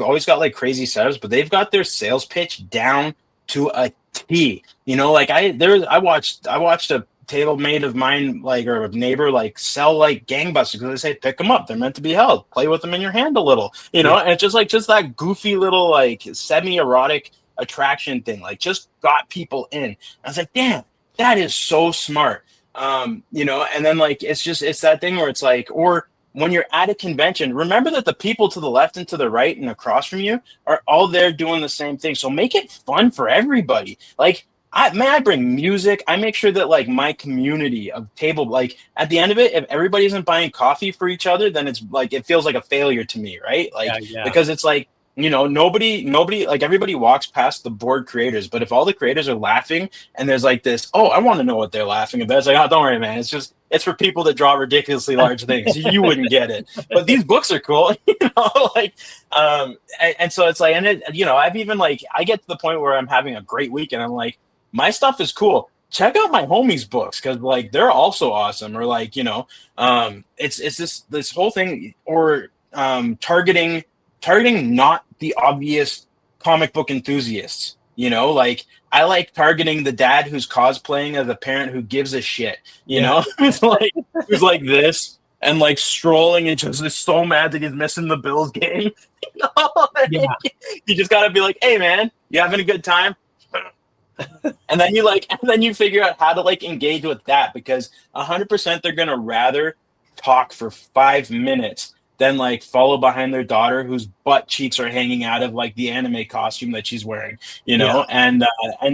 always got like crazy setups, but they've got their sales pitch down to a T. I watched a table mate of mine, like, or a neighbor, like sell like gangbusters because they say pick them up, they're meant to be held, play with them in your hand a little, and it's just that goofy little like semi-erotic attraction thing, like just got people in. I was like, damn, that is so smart. And then like it's that thing where it's like, or when you're at a convention, remember that the people to the left and to the right and across from you are all there doing the same thing. So make it fun for everybody. Like I bring music. I make sure that like my community of table, like at the end of it, if everybody isn't buying coffee for each other, then it's like, it feels like a failure to me. Right. Like, because it's like, nobody, like everybody walks past the board creators, but if all the creators are laughing and there's like this, oh, I want to know what they're laughing about. It's like, oh, don't worry, man. It's for people that draw ridiculously large things. You wouldn't get it, but these books are cool, and so it's like, and I've even like, I get to the point where I'm having a great week and I'm like, my stuff is cool. Check out my homies' books because like they're also awesome. Or like, it's this whole thing, or targeting not the obvious comic book enthusiasts. Like I like targeting the dad who's cosplaying as a parent who gives a shit. Who's like this and like strolling and just is so mad that he's missing the Bills game. You just gotta be like, hey man, you having a good time? And then you figure out how to like engage with that, because 100% they're gonna rather talk for 5 minutes than like follow behind their daughter whose butt cheeks are hanging out of like the anime costume that she's wearing, Yeah. and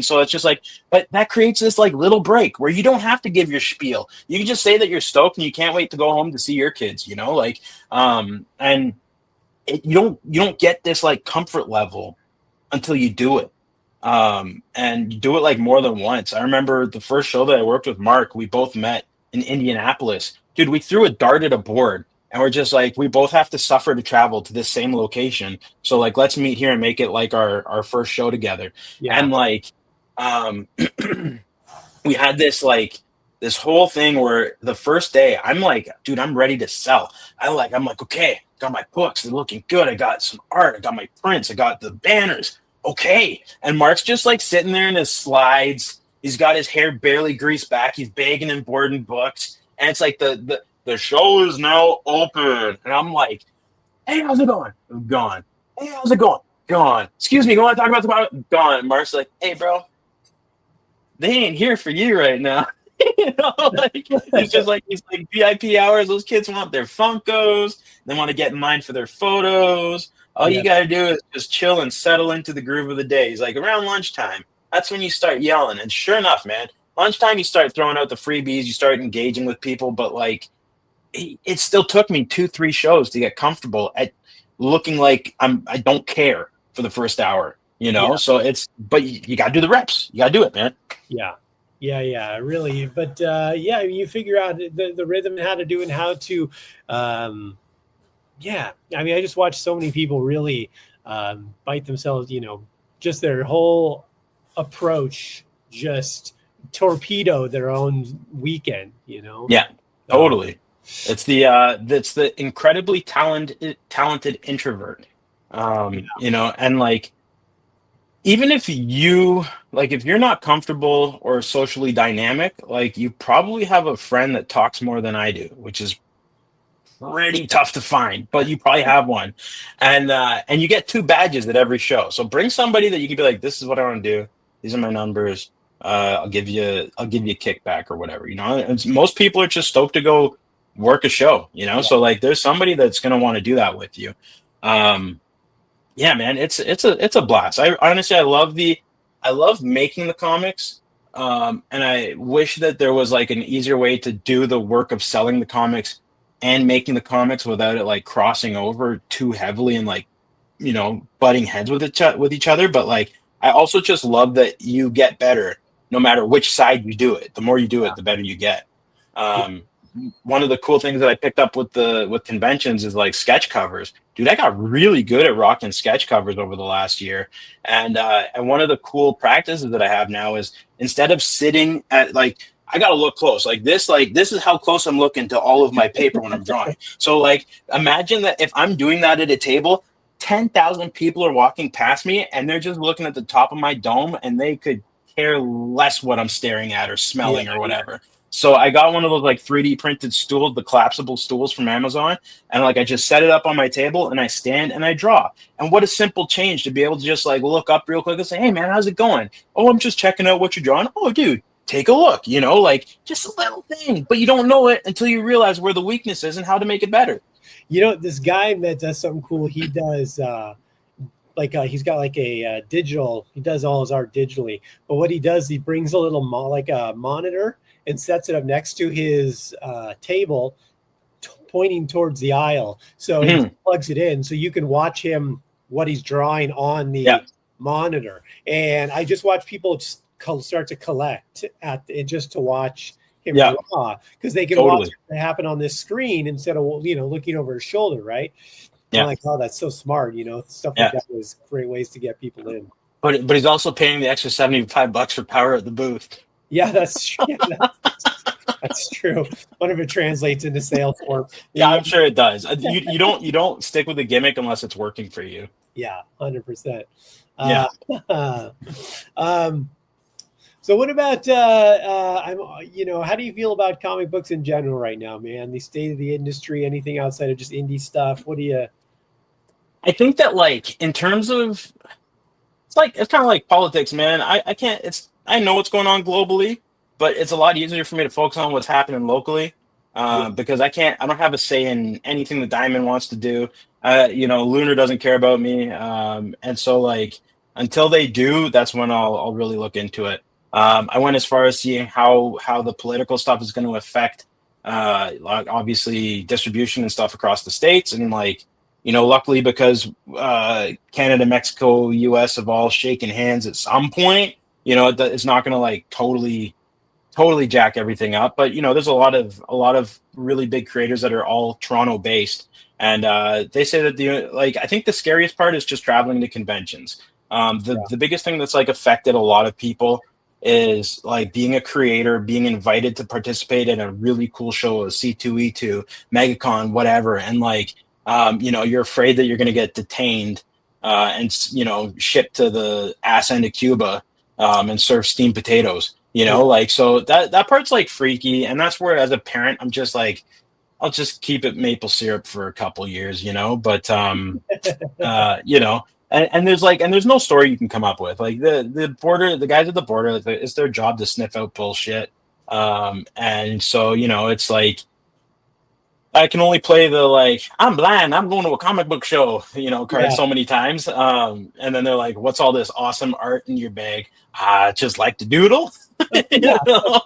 so it's just like, but that creates this like little break where you don't have to give your spiel. You can just say that you're stoked and you can't wait to go home to see your kids, and you don't get this like comfort level until you do it. And you do it like more than once. I remember the first show that I worked with Mark, we both met in Indianapolis. Dude, we threw a dart at a board and we're just like, we both have to suffer to travel to this same location. So like, let's meet here and make it like our first show together. Yeah. And like, um, we had this whole thing where the first day I'm like, dude, I'm ready to sell. I'm like, okay, got my books, they're looking good. I got some art, I got my prints, I got the banners. Okay. And Mark's just like sitting there in his slides. He's got his hair barely greased back. He's begging and boarding books. And it's like the show is now open. And I'm like, hey, how's it going? I'm gone. Hey, how's it going? Gone. Excuse me, you want to talk about the product? Gone. And Mark's like, hey, bro, they ain't here for you right now. Like he's like VIP hours. Those kids want their Funkos. They want to get in line for their photos. All Yeah. you got to do is just chill and settle into the groove of the day. He's like, around lunchtime, that's when you start yelling. And sure enough, man, lunchtime, you start throwing out the freebies, you start engaging with people. But like, it still took me 2-3 shows to get comfortable at looking like I don't care for the first hour, Yeah. So but you got to do the reps. You got to do it, man. Yeah. Yeah, really. But yeah, you figure out the rhythm and how to do and how to, yeah. I mean, I just watched so many people really bite themselves, just their whole approach, just torpedo their own weekend, Yeah, totally. It's the incredibly talented introvert, and like, even if you're not comfortable or socially dynamic, like you probably have a friend that talks more than I do, which is pretty tough to find, but you probably have one. And you get 2 badges at every show. So bring somebody that you can be like, this is what I want to do. These are my numbers. I'll give you a kickback or whatever, And most people are just stoked to go work a show, Yeah. So like, there's somebody that's going to want to do that with you. Yeah, man, it's a blast. I love making the comics. And I wish that there was like an easier way to do the work of selling the comics and making the comics without it like crossing over too heavily and like, butting heads with each other. But like, I also just love that you get better no matter which side you do it. The more you do it, the better you get. One of the cool things that I picked up with conventions is like sketch covers. Dude, I got really good at rocking sketch covers over the last year. And one of the cool practices that I have now is, instead of sitting at like, I got to look close like this is how close I'm looking to all of my paper when I'm drawing. So like, imagine that if I'm doing that at a table, 10,000 people are walking past me and they're just looking at the top of my dome and they could care less what I'm staring at or smelling or whatever. So I got one of those like 3D printed stools, the collapsible stools from Amazon. And like, I just set it up on my table and I stand and I draw. And what a simple change to be able to just like look up real quick and say, hey man, how's it going? Oh, I'm just checking out what you're drawing. Oh, dude, take a look, like just a little thing, but you don't know it until you realize where the weakness is and how to make it better. This guy that does something cool. He does he's got like a digital, he does all his art digitally, but what he does, he brings a little monitor and sets it up next to his table, pointing towards the aisle. So he plugs it in so you can watch him, what he's drawing on the monitor. And I just watch people start to collect just to watch him draw, because they can watch it happen on this screen instead of looking over his shoulder, right? Yeah. I'm like, oh, that's so smart. Stuff like that was great ways to get people in. But he's also paying the extra $75 for power at the booth. Yeah, that's true. One of it translates into sales for. Yeah, I'm sure it does. You don't stick with the gimmick unless it's working for you. Yeah, 100%. Yeah. So what about how do you feel about comic books in general right now, man? The state of the industry, anything outside of just indie stuff? What do you? I think that like, in terms of it's kind of like politics, man. I can't. I know what's going on globally, but it's a lot easier for me to focus on what's happening locally, Yeah, because I don't have a say in anything that Diamond wants to do. Lunar doesn't care about me, and so like until they do, that's when I'll really look into it. I went as far as seeing how the political stuff is going to affect, like obviously distribution and stuff across the states, and like luckily because Canada, Mexico, U.S. have all shaken hands at some point. It's not going to like totally jack everything up. But there's a lot of really big creators that are all Toronto based, and they say that I think the scariest part is just traveling to conventions. The biggest thing that's like affected a lot of people is like being a creator, being invited to participate in a really cool show, a C2E2, MegaCon, whatever, and like you're afraid that you're going to get detained and shipped to the ass end of Cuba and serve steamed potatoes. yeah, Like so that part's like freaky, and that's where as a parent I'm just like I'll just keep it maple syrup for a couple years, but and there's no story you can come up with. Like the guys at the border, it's their job to sniff out bullshit. And so it's like I can only play the like I'm blind, I'm going to a comic book show, card yeah, so many times. And then they're like, "What's all this awesome art in your bag?" I just like to doodle. You yeah, know?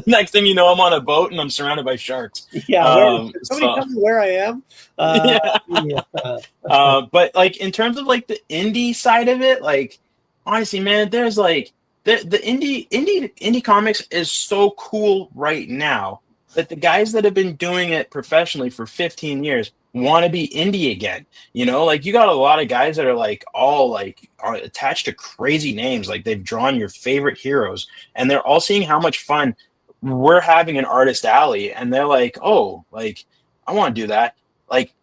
Next thing you know, I'm on a boat and I'm surrounded by sharks. yeah. Where somebody So tell me where I am? yeah. Yeah, But like in terms of like the indie side of it, like honestly, man, there's like the indie comics is so cool right now that the guys that have been doing it professionally for 15 years want to be indie again. Like you got a lot of guys that are like all like are attached to crazy names, like they've drawn your favorite heroes, and they're all seeing how much fun we're having in Artist Alley, and they're like, oh, like I want to do that. Like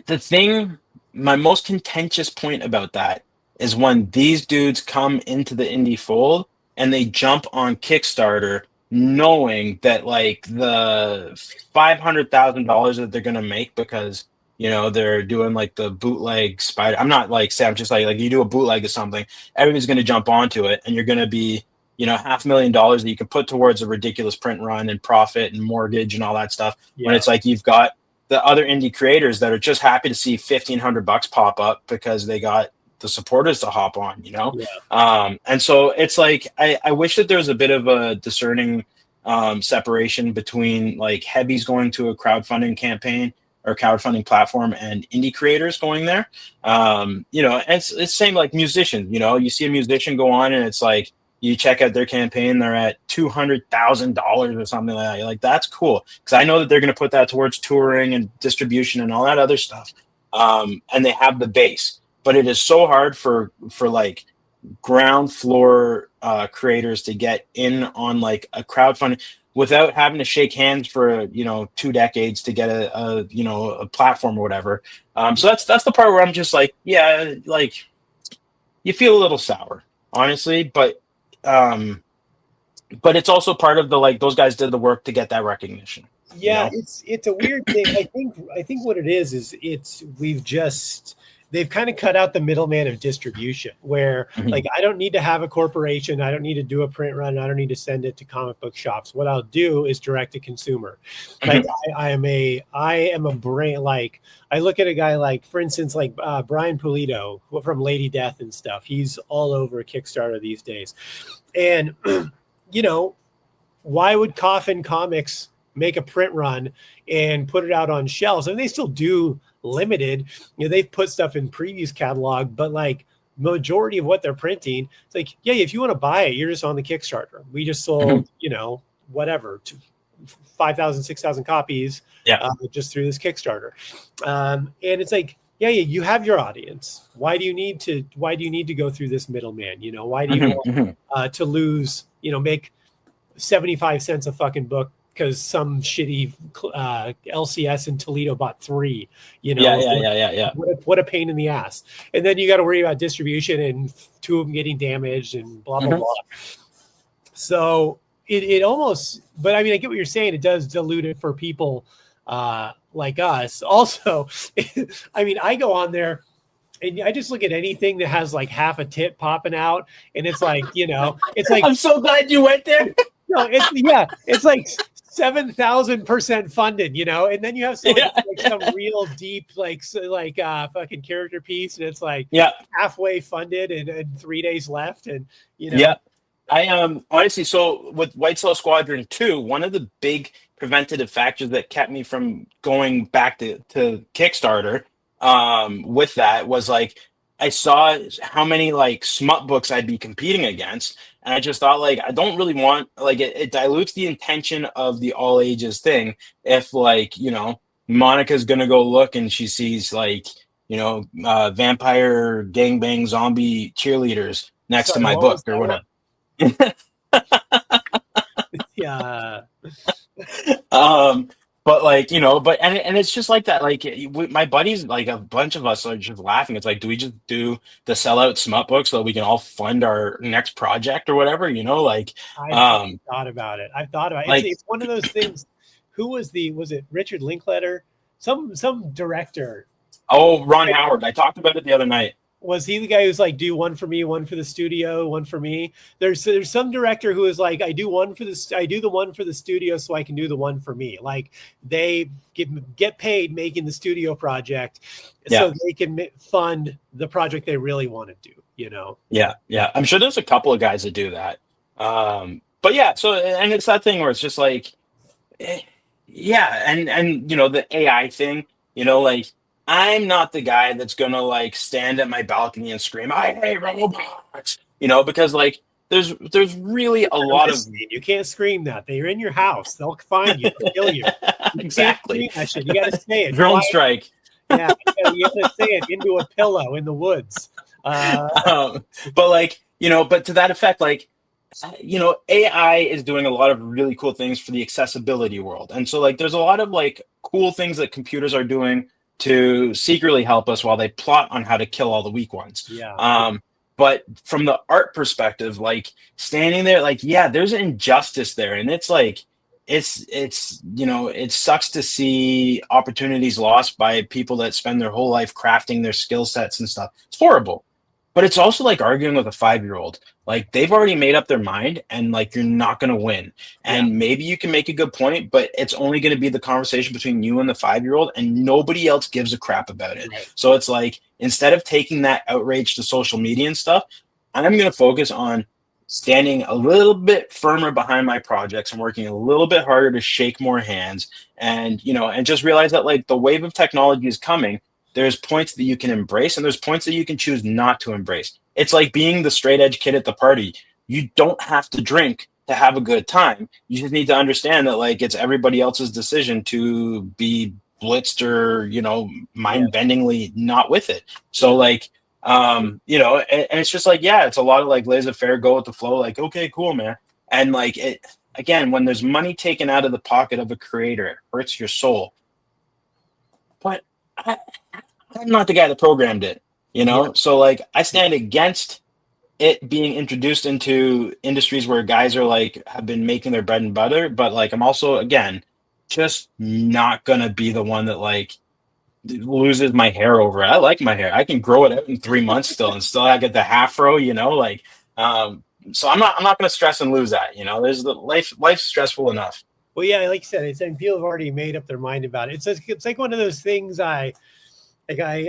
the thing, my most contentious point about that is when these dudes come into the indie fold and they jump on Kickstarter knowing that like the $500,000 that they're gonna make because they're doing like the bootleg spider. I'm not like say I'm just like you do a bootleg of something, everybody's gonna jump onto it, and you're gonna be $500,000 that you can put towards a ridiculous print run and profit and mortgage and all that stuff. When yeah, it's like you've got the other indie creators that are just happy to see $1,500 pop up because they got the supporters to hop on. yeah, And so it's like I wish that there was a bit of a discerning separation between like heavies going to a crowdfunding campaign or crowdfunding platform and indie creators going there. It's same like musicians. You see a musician go on and it's like you check out their campaign, they're at $200,000 or something like that. You're like, that's cool. Because I know that they're going to put that towards touring and distribution and all that other stuff. And they have the base. But it is so hard for like ground floor creators to get in on like a crowdfunding without having to shake hands for 2 decades to get a platform or whatever. So that's the part where I'm just like, yeah, like you feel a little sour, honestly, but it's also part of the like those guys did the work to get that recognition. You yeah. know? It's a weird thing. I think what it is they've kind of cut out the middleman of distribution where like Mhm. I don't need to have a corporation, I don't need to do a print run, I don't need to send it to comic book shops. What I'll do is direct to consumer. Like Mhm. I am a brain. Like I look at a guy like, for instance, like Brian Pulido from Lady Death and stuff. He's all over Kickstarter these days. And you know, why would Coffin Comics make a print run and put it out on shelves? I mean, they still do limited. They've put stuff in previews catalog, but like majority of what they're printing, it's like, yeah, if you want to buy it, you're just on the Kickstarter. We just Mhm. sold, whatever, 5,000, 6,000 copies Yeah. just through this Kickstarter. And it's like, yeah, you have your audience. Why do you need to go through this middleman? Why do you Mhm. want Mhm. to lose, make 75 cents a fucking book because some shitty LCS in Toledo bought three, Yeah. Yeah. Yeah. Yeah. Yeah. what a pain in the ass. And then you got to worry about distribution and two of them getting damaged and blah, blah, Mhm. blah. So it almost, but I mean, I get what you're saying. It does dilute it for people like us. Also, I mean, I go on there And I just look at anything that has like half a tit popping out, and it's like, it's like, I'm so glad you went there. no, it's like 7,000% funded, and then you have someone Yeah. like some real deep, fucking character piece, and it's like Yeah. halfway funded and 3 days left, and Yeah. I honestly, so with White Cell Squadron 2, one of the big preventative factors that kept me from going back to Kickstarter with that was like I saw how many like smut books I'd be competing against, and I just thought like I don't really want like it dilutes the intention of the all ages thing if like Monica's gonna go look and she sees like vampire gangbang zombie cheerleaders next to sorry, my what was book or that whatever. one? Yeah. But like and it's just like that. Like my buddies, like a bunch of us are just laughing. It's like, do we just do the sellout smut book so that we can all fund our next project or whatever? Like I've thought about it. I've thought about it. like It's one of those things. Who was it Richard Linklater? Some director. oh, Ron Howard. I talked about it the other night. Was he the guy who's like, do one for me, one for the studio, one for me? There's some director who is like, I do the one for the studio so I can do the one for me. Like they get paid making the studio project so they can fund the project they really want to do, Yeah. I'm sure there's a couple of guys that do that. But yeah, so and it's that thing where it's just like, yeah, and the AI thing, like I'm not the guy that's gonna like stand at my balcony and scream, "I hate robots," because like there's really a lot of you can't scream that. They're in your house. They'll find you, kill you. Exactly. You got to say it. Drone strike. Yeah, you have to say it into a pillow in the woods. But like but to that effect, like AI is doing a lot of really cool things for the accessibility world, and so like there's a lot of like cool things that computers are doing to secretly help us while they plot on how to kill all the weak ones. Yeah. But from the art perspective, like standing there, like, yeah, there's an injustice there. And it's like, it sucks to see opportunities lost by people that spend their whole life crafting their skill sets and stuff. It's horrible. But it's also like arguing with a 5-year-old. Like they've already made up their mind and like you're not going to win. And maybe you can make a good point, but it's only going to be the conversation between you and the 5-year-old and nobody else gives a crap about it. Right. So it's like instead of taking that outrage to social media and stuff, I'm going to focus on standing a little bit firmer behind my projects and working a little bit harder to shake more hands and and just realize that like the wave of technology is coming. There's points that you can embrace and there's points that you can choose not to embrace. It's like being the straight edge kid at the party. You don't have to drink to have a good time. You just need to understand that like it's everybody else's decision to be blitzed or, mind-bendingly not with it. So like, and it's just like, yeah, it's a lot of like laissez-faire, go with the flow, like, okay, cool, man. And like it again, when there's money taken out of the pocket of a creator, it hurts your soul. But I'm not the guy that programmed it, So like I stand against it being introduced into industries where guys are like have been making their bread and butter, but like I'm also again just not gonna be the one that like loses my hair over it. I like my hair. I can grow it out in 3 months still and still I get the afro, so I'm not gonna stress and lose that, There's the life's stressful enough. Well, yeah, like you said, people have already made up their mind about it. It's like one of those things I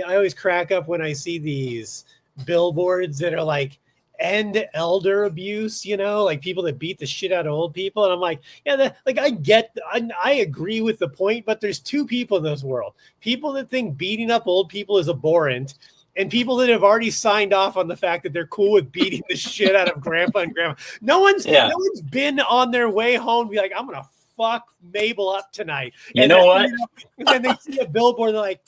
always crack up when I see these billboards that are like end elder abuse, like people that beat the shit out of old people. And I'm like, yeah, I agree with the point, but there's two people in this world. People that think beating up old people is abhorrent and people that have already signed off on the fact that they're cool with beating the shit out of grandpa and grandma. No one's been on their way home to be like, I'm going to fuck Mabel up tonight. And then they see a billboard, they're like,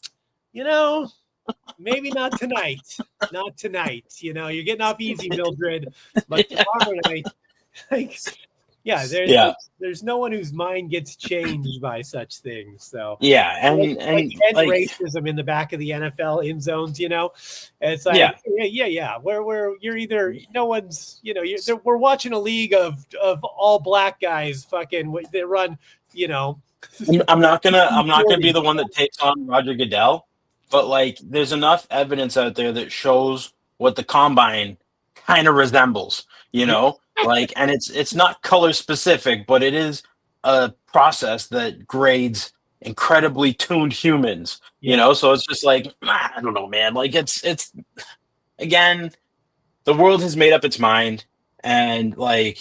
maybe not tonight. Not tonight. You're getting off easy, Mildred. But tomorrow night, there's no one whose mind gets changed by such things. So and racism in the back of the NFL end zones. It's like where you're either no one's we're watching a league of all black guys fucking they run. I'm not gonna be the one that takes on Roger Goodell. but like there's enough evidence out there that shows what the combine kind of resembles, Yeah. like, and it's not color specific, but it is a process that grades incredibly tuned humans, Yeah. so it's just like, I don't know, man, like it's again, the world has made up its mind, and like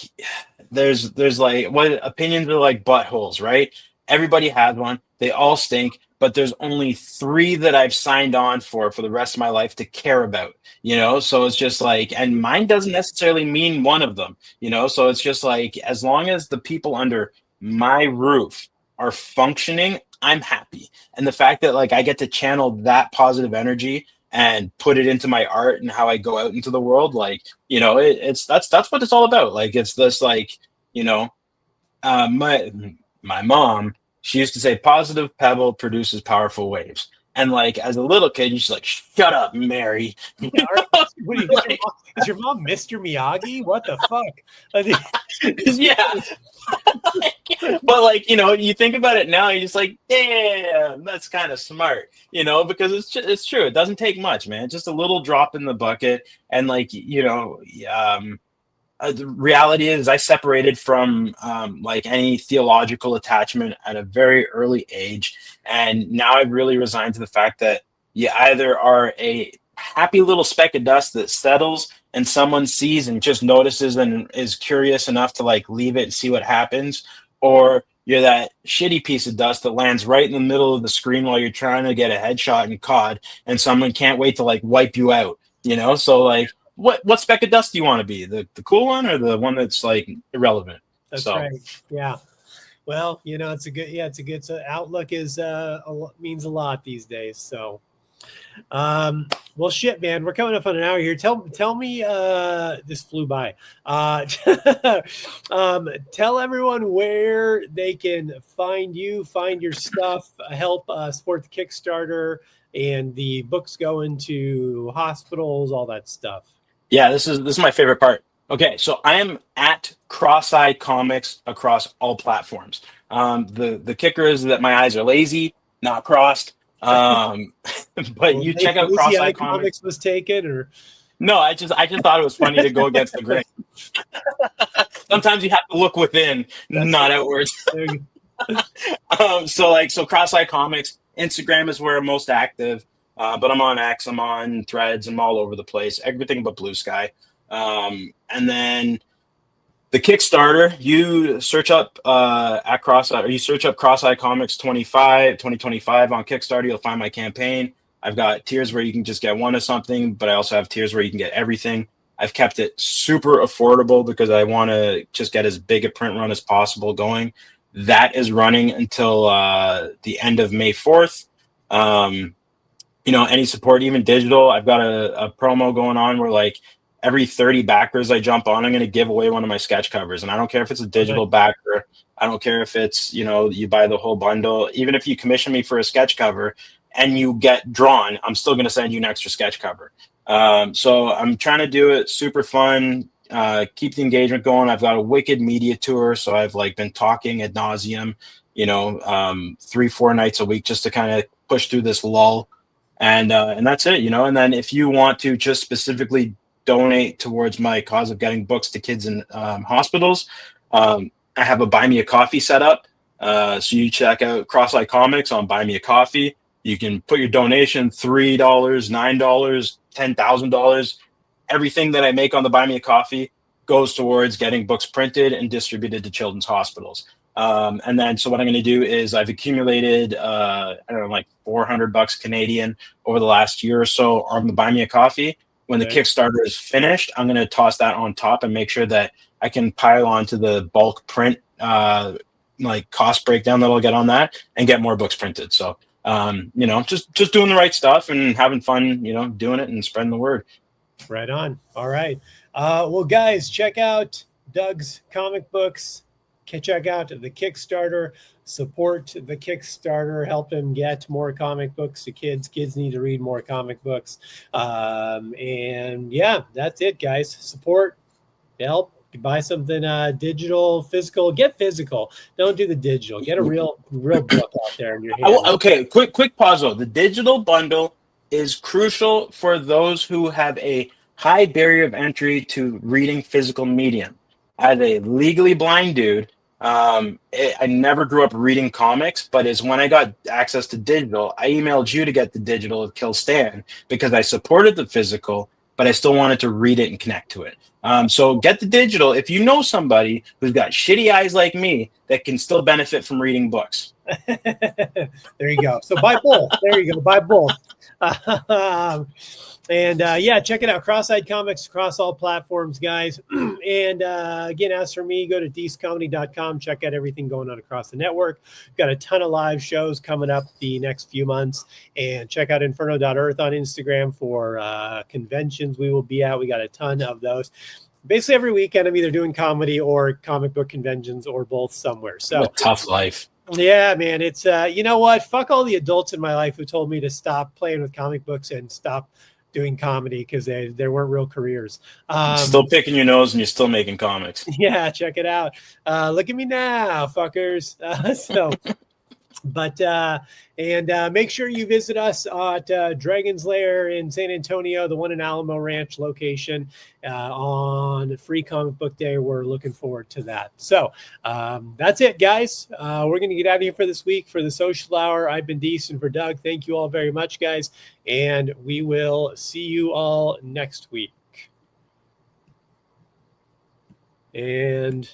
there's like, what opinions are like buttholes, right? Everybody has one, they all stink, but there's only three that I've signed on for the rest of my life to care about, so it's just like, and mine doesn't necessarily mean one of them, so it's just like, as long as the people under my roof are functioning, I'm happy. And the fact that like I get to channel that positive energy and put it into my art and how I go out into the world, like, it's that's what it's all about. Like, it's this, like, you know my mom, she used to say positive pebble produces powerful waves, and like as a little kid, she's like, shut up, Mary. Yeah, what do you, Like, is your mom Mr. Miyagi? What the fuck? I think, yeah. But like, you think about it now, you're just like, damn, that's kind of smart, because it's true. It doesn't take much, man. Just a little drop in the bucket. And like, the reality is I separated from like any theological attachment at a very early age. And now I've really resigned to the fact that you either are a happy little speck of dust that settles and someone sees and just notices and is curious enough to like leave it and see what happens, or you're that shitty piece of dust that lands right in the middle of the screen while you're trying to get a headshot in COD, and someone can't wait to like wipe you out, So like, what speck of dust do you want to be? The cool one or the one that's like irrelevant? that's right. Yeah. Well, it's a good outlook is means a lot these days. So, well, shit, man, we're coming up on an hour here. Tell me, this flew by. Tell everyone where they can find you, find your stuff, help support the Kickstarter and the books going to hospitals, all that stuff. Yeah, this is my favorite part. Okay, so I am at Cross-Eye Comics across all platforms. The kicker is that my eyes are lazy, not crossed. But you check out Cross-Eye Comics. Was taken, or no? I just thought it was funny to go against the grain. Sometimes you have to look within, not outwards. So Cross-Eye Comics, Instagram is where I'm most active. But I'm on X, I'm on Threads, I'm all over the place, everything but Blue Sky. And then the Kickstarter, you search up you search up Cross-Eye Comics 2025 on Kickstarter, you'll find my campaign. I've got tiers where you can just get one of something, but I also have tiers where you can get everything. I've kept it super affordable because I want to just get as big a print run as possible going. That is running until the end of May 4th. Any support, even digital. I've got a promo going on where like every 30 backers I jump on, I'm going to give away one of my sketch covers. And I don't care if it's a digital backer. I don't care if it's, you buy the whole bundle. Even if you commission me for a sketch cover and you get drawn, I'm still going to send you an extra sketch cover. So I'm trying to do it super fun, keep the engagement going. I've got a wicked media tour. So I've like been talking ad nauseum, 3-4 nights a week just to kind of push through this lull. And that's it, and then if you want to just specifically donate towards my cause of getting books to kids in hospitals, I have a Buy Me a Coffee set up. So you check out Cross-Eye Comics on Buy Me a Coffee. You can put your donation, $3, $9, $10,000. Everything that I make on the Buy Me a Coffee goes towards getting books printed and distributed to children's hospitals. And then, so what I'm going to do is I've accumulated, I don't know, like $400 Canadian over the last year or so on the Buy Me a Coffee. When the Kickstarter is finished, I'm going to toss that on top and make sure that I can pile onto the bulk print, like cost breakdown that I'll get on that and get more books printed. So, just doing the right stuff and having fun, doing it and spreading the word. Right on. All right. Well, guys, check out Doug's comic books. Check out the Kickstarter, support the Kickstarter, help him get more comic books to kids. Kids need to read more comic books. And yeah, that's it, guys. Support, help, buy something digital, physical. Get physical. Don't do the digital. Get a real book out there in your hand. Okay, quick pause though. The digital bundle is crucial for those who have a high barrier of entry to reading physical medium. As a legally blind dude, I never grew up reading comics, but it's when I got access to digital, I emailed you to get the digital of Kill Stan because I supported the physical, but I still wanted to read it and connect to it. So get the digital if you know somebody who's got shitty eyes like me that can still benefit from reading books. There you go. So buy both. There you go. Buy both. Yeah, check it out. Cross-Eyed Comics across all platforms, guys. And again, as for me, go to deececomedy.com. Check out everything going on across the network. We've got a ton of live shows coming up the next few months. And check out inferno.earth on Instagram for conventions we will be at. We got a ton of those. Basically every weekend I'm either doing comedy or comic book conventions or both somewhere. So what a tough life. Yeah, man. It's you know what? Fuck all the adults in my life who told me to stop playing with comic books and stop doing comedy because there weren't real careers. Still picking your nose and you're still making comics. Yeah, check it out. Look at me now, fuckers. Make sure you visit us at Dragon's Lair in San Antonio, the one in Alamo Ranch location on Free Comic Book Day. We're looking forward to that. So that's it, guys. We're going to get out of here for this week for the Social Hour. I've been Deece, and for Doug, thank you all very much, guys. And we will see you all next week. And